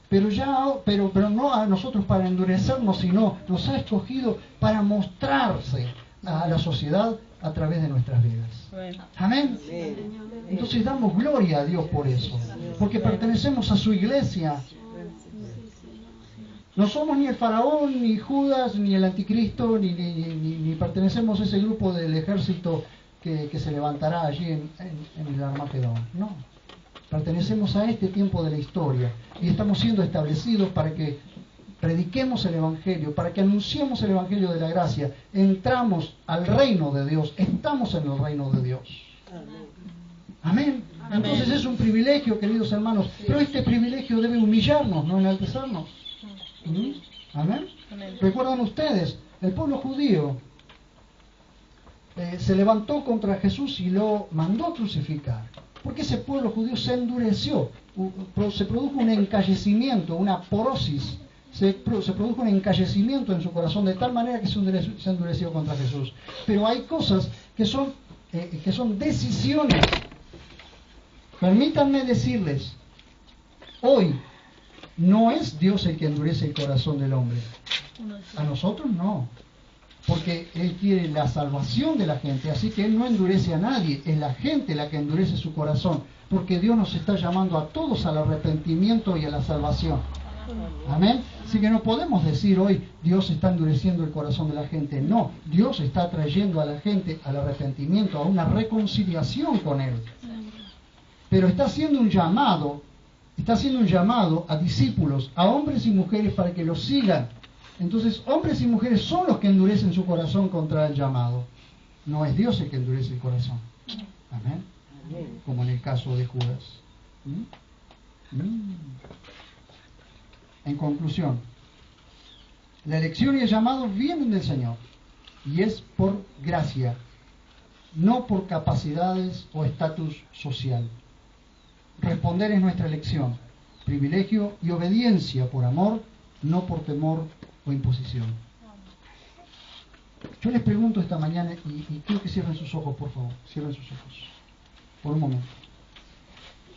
Pero no a nosotros para endurecernos, sino nos ha escogido para mostrarse a la sociedad a través de nuestras vidas. Amén. Entonces damos gloria a Dios por eso, porque pertenecemos a su iglesia. No somos ni el faraón, ni Judas, ni el anticristo, ni pertenecemos a ese grupo del ejército que se levantará allí en el Armagedón. No. Pertenecemos a este tiempo de la historia y estamos siendo establecidos para que prediquemos el Evangelio, para que anunciemos el Evangelio de la gracia. Entramos al reino de Dios, estamos en el reino de Dios. Amén. Entonces es un privilegio, queridos hermanos, pero este privilegio debe humillarnos, no enaltecernos. Amén. ¿Recuerdan ustedes? El pueblo judío se levantó contra Jesús y lo mandó a crucificar. Porque ese pueblo judío se endureció, se produjo un encallecimiento, una porosis, se produjo un encallecimiento en su corazón de tal manera que se endureció contra Jesús. Pero hay cosas que son decisiones. Permítanme decirles, hoy no es Dios el que endurece el corazón del hombre. A nosotros no. Porque Él quiere la salvación de la gente, así que Él no endurece a nadie, es la gente la que endurece su corazón, porque Dios nos está llamando a todos al arrepentimiento y a la salvación. Amén. Así que no podemos decir hoy Dios está endureciendo el corazón de la gente. No, Dios está trayendo a la gente al arrepentimiento, a una reconciliación con Él. Pero está haciendo un llamado a discípulos, a hombres y mujeres para que lo sigan. Entonces, hombres y mujeres son los que endurecen su corazón contra el llamado. No es Dios el que endurece el corazón. Amén. Como en el caso de Judas. En conclusión, la elección y el llamado vienen del Señor. Y es por gracia, no por capacidades o estatus social. Responder es nuestra elección, privilegio y obediencia por amor, no por temor o imposición. Yo les pregunto esta mañana, y quiero que cierren sus ojos, por favor, cierren sus ojos, por un momento.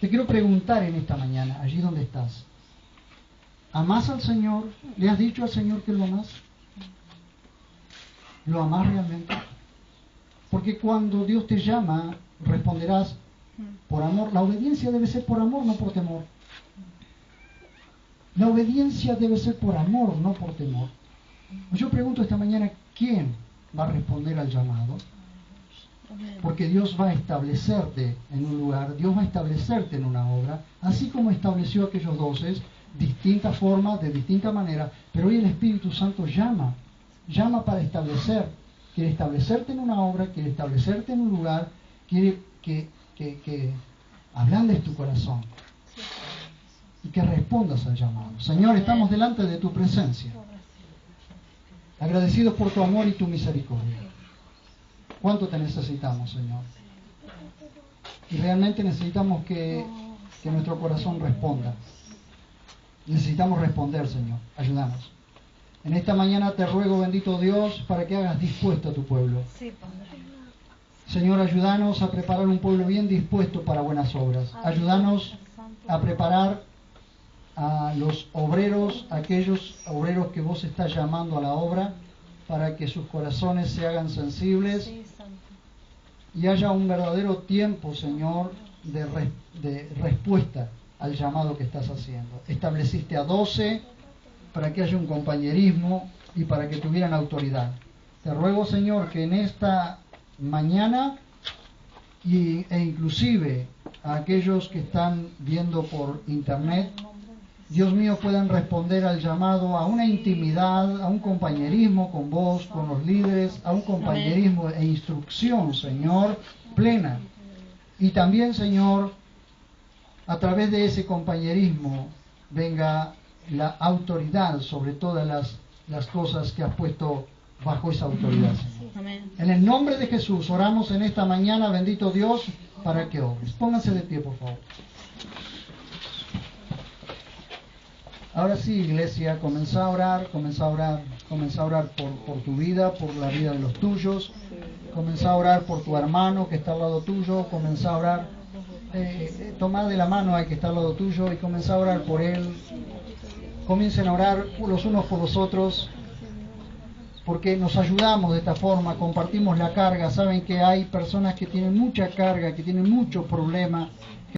Te quiero preguntar en esta mañana, allí donde estás, ¿amás al Señor? ¿Le has dicho al Señor que lo amás? ¿Lo amás realmente? Porque cuando Dios te llama, responderás por amor. La obediencia debe ser por amor, no por temor. La obediencia debe ser por amor, no por temor. Yo pregunto esta mañana, ¿quién va a responder al llamado? Porque Dios va a establecerte en un lugar, Dios va a establecerte en una obra, así como estableció a aquellos 12, distintas formas, de distinta manera, pero hoy el Espíritu Santo llama para establecer, quiere establecerte en una obra, quiere establecerte en un lugar, quiere que ablandes tu corazón y que respondas al llamado. Señor, estamos delante de tu presencia, agradecidos por tu amor y tu misericordia. ¿Cuánto te necesitamos, Señor? Y realmente necesitamos que nuestro corazón responda. Necesitamos responder, Señor. Ayúdanos. En esta mañana te ruego, bendito Dios, para que hagas dispuesto a tu pueblo. Señor, ayúdanos a preparar un pueblo bien dispuesto para buenas obras. Ayúdanos a preparar a los obreros, aquellos obreros que vos estás llamando a la obra, para que sus corazones se hagan sensibles y haya un verdadero tiempo, Señor, de respuesta al llamado que estás haciendo. Estableciste a 12 para que haya un compañerismo y para que tuvieran autoridad. Te ruego, Señor, que en esta mañana e inclusive a aquellos que están viendo por internet, Dios mío, puedan responder al llamado a una intimidad, a un compañerismo con vos, con los líderes, a un compañerismo e instrucción, Señor, plena. Y también, Señor, a través de ese compañerismo venga la autoridad sobre todas las cosas que has puesto bajo esa autoridad, Señor. En el nombre de Jesús oramos en esta mañana, bendito Dios, para que obres. Pónganse de pie, por favor. Ahora sí, iglesia, comenzá a orar por tu vida, por la vida de los tuyos. Comenzá a orar por tu hermano que está al lado tuyo. Comenzá a orar, tomá de la mano al que está al lado tuyo y comenzá a orar por él. Comiencen a orar los unos por los otros, porque nos ayudamos de esta forma, compartimos la carga. Saben que hay personas que tienen mucha carga, que tienen muchos problemas,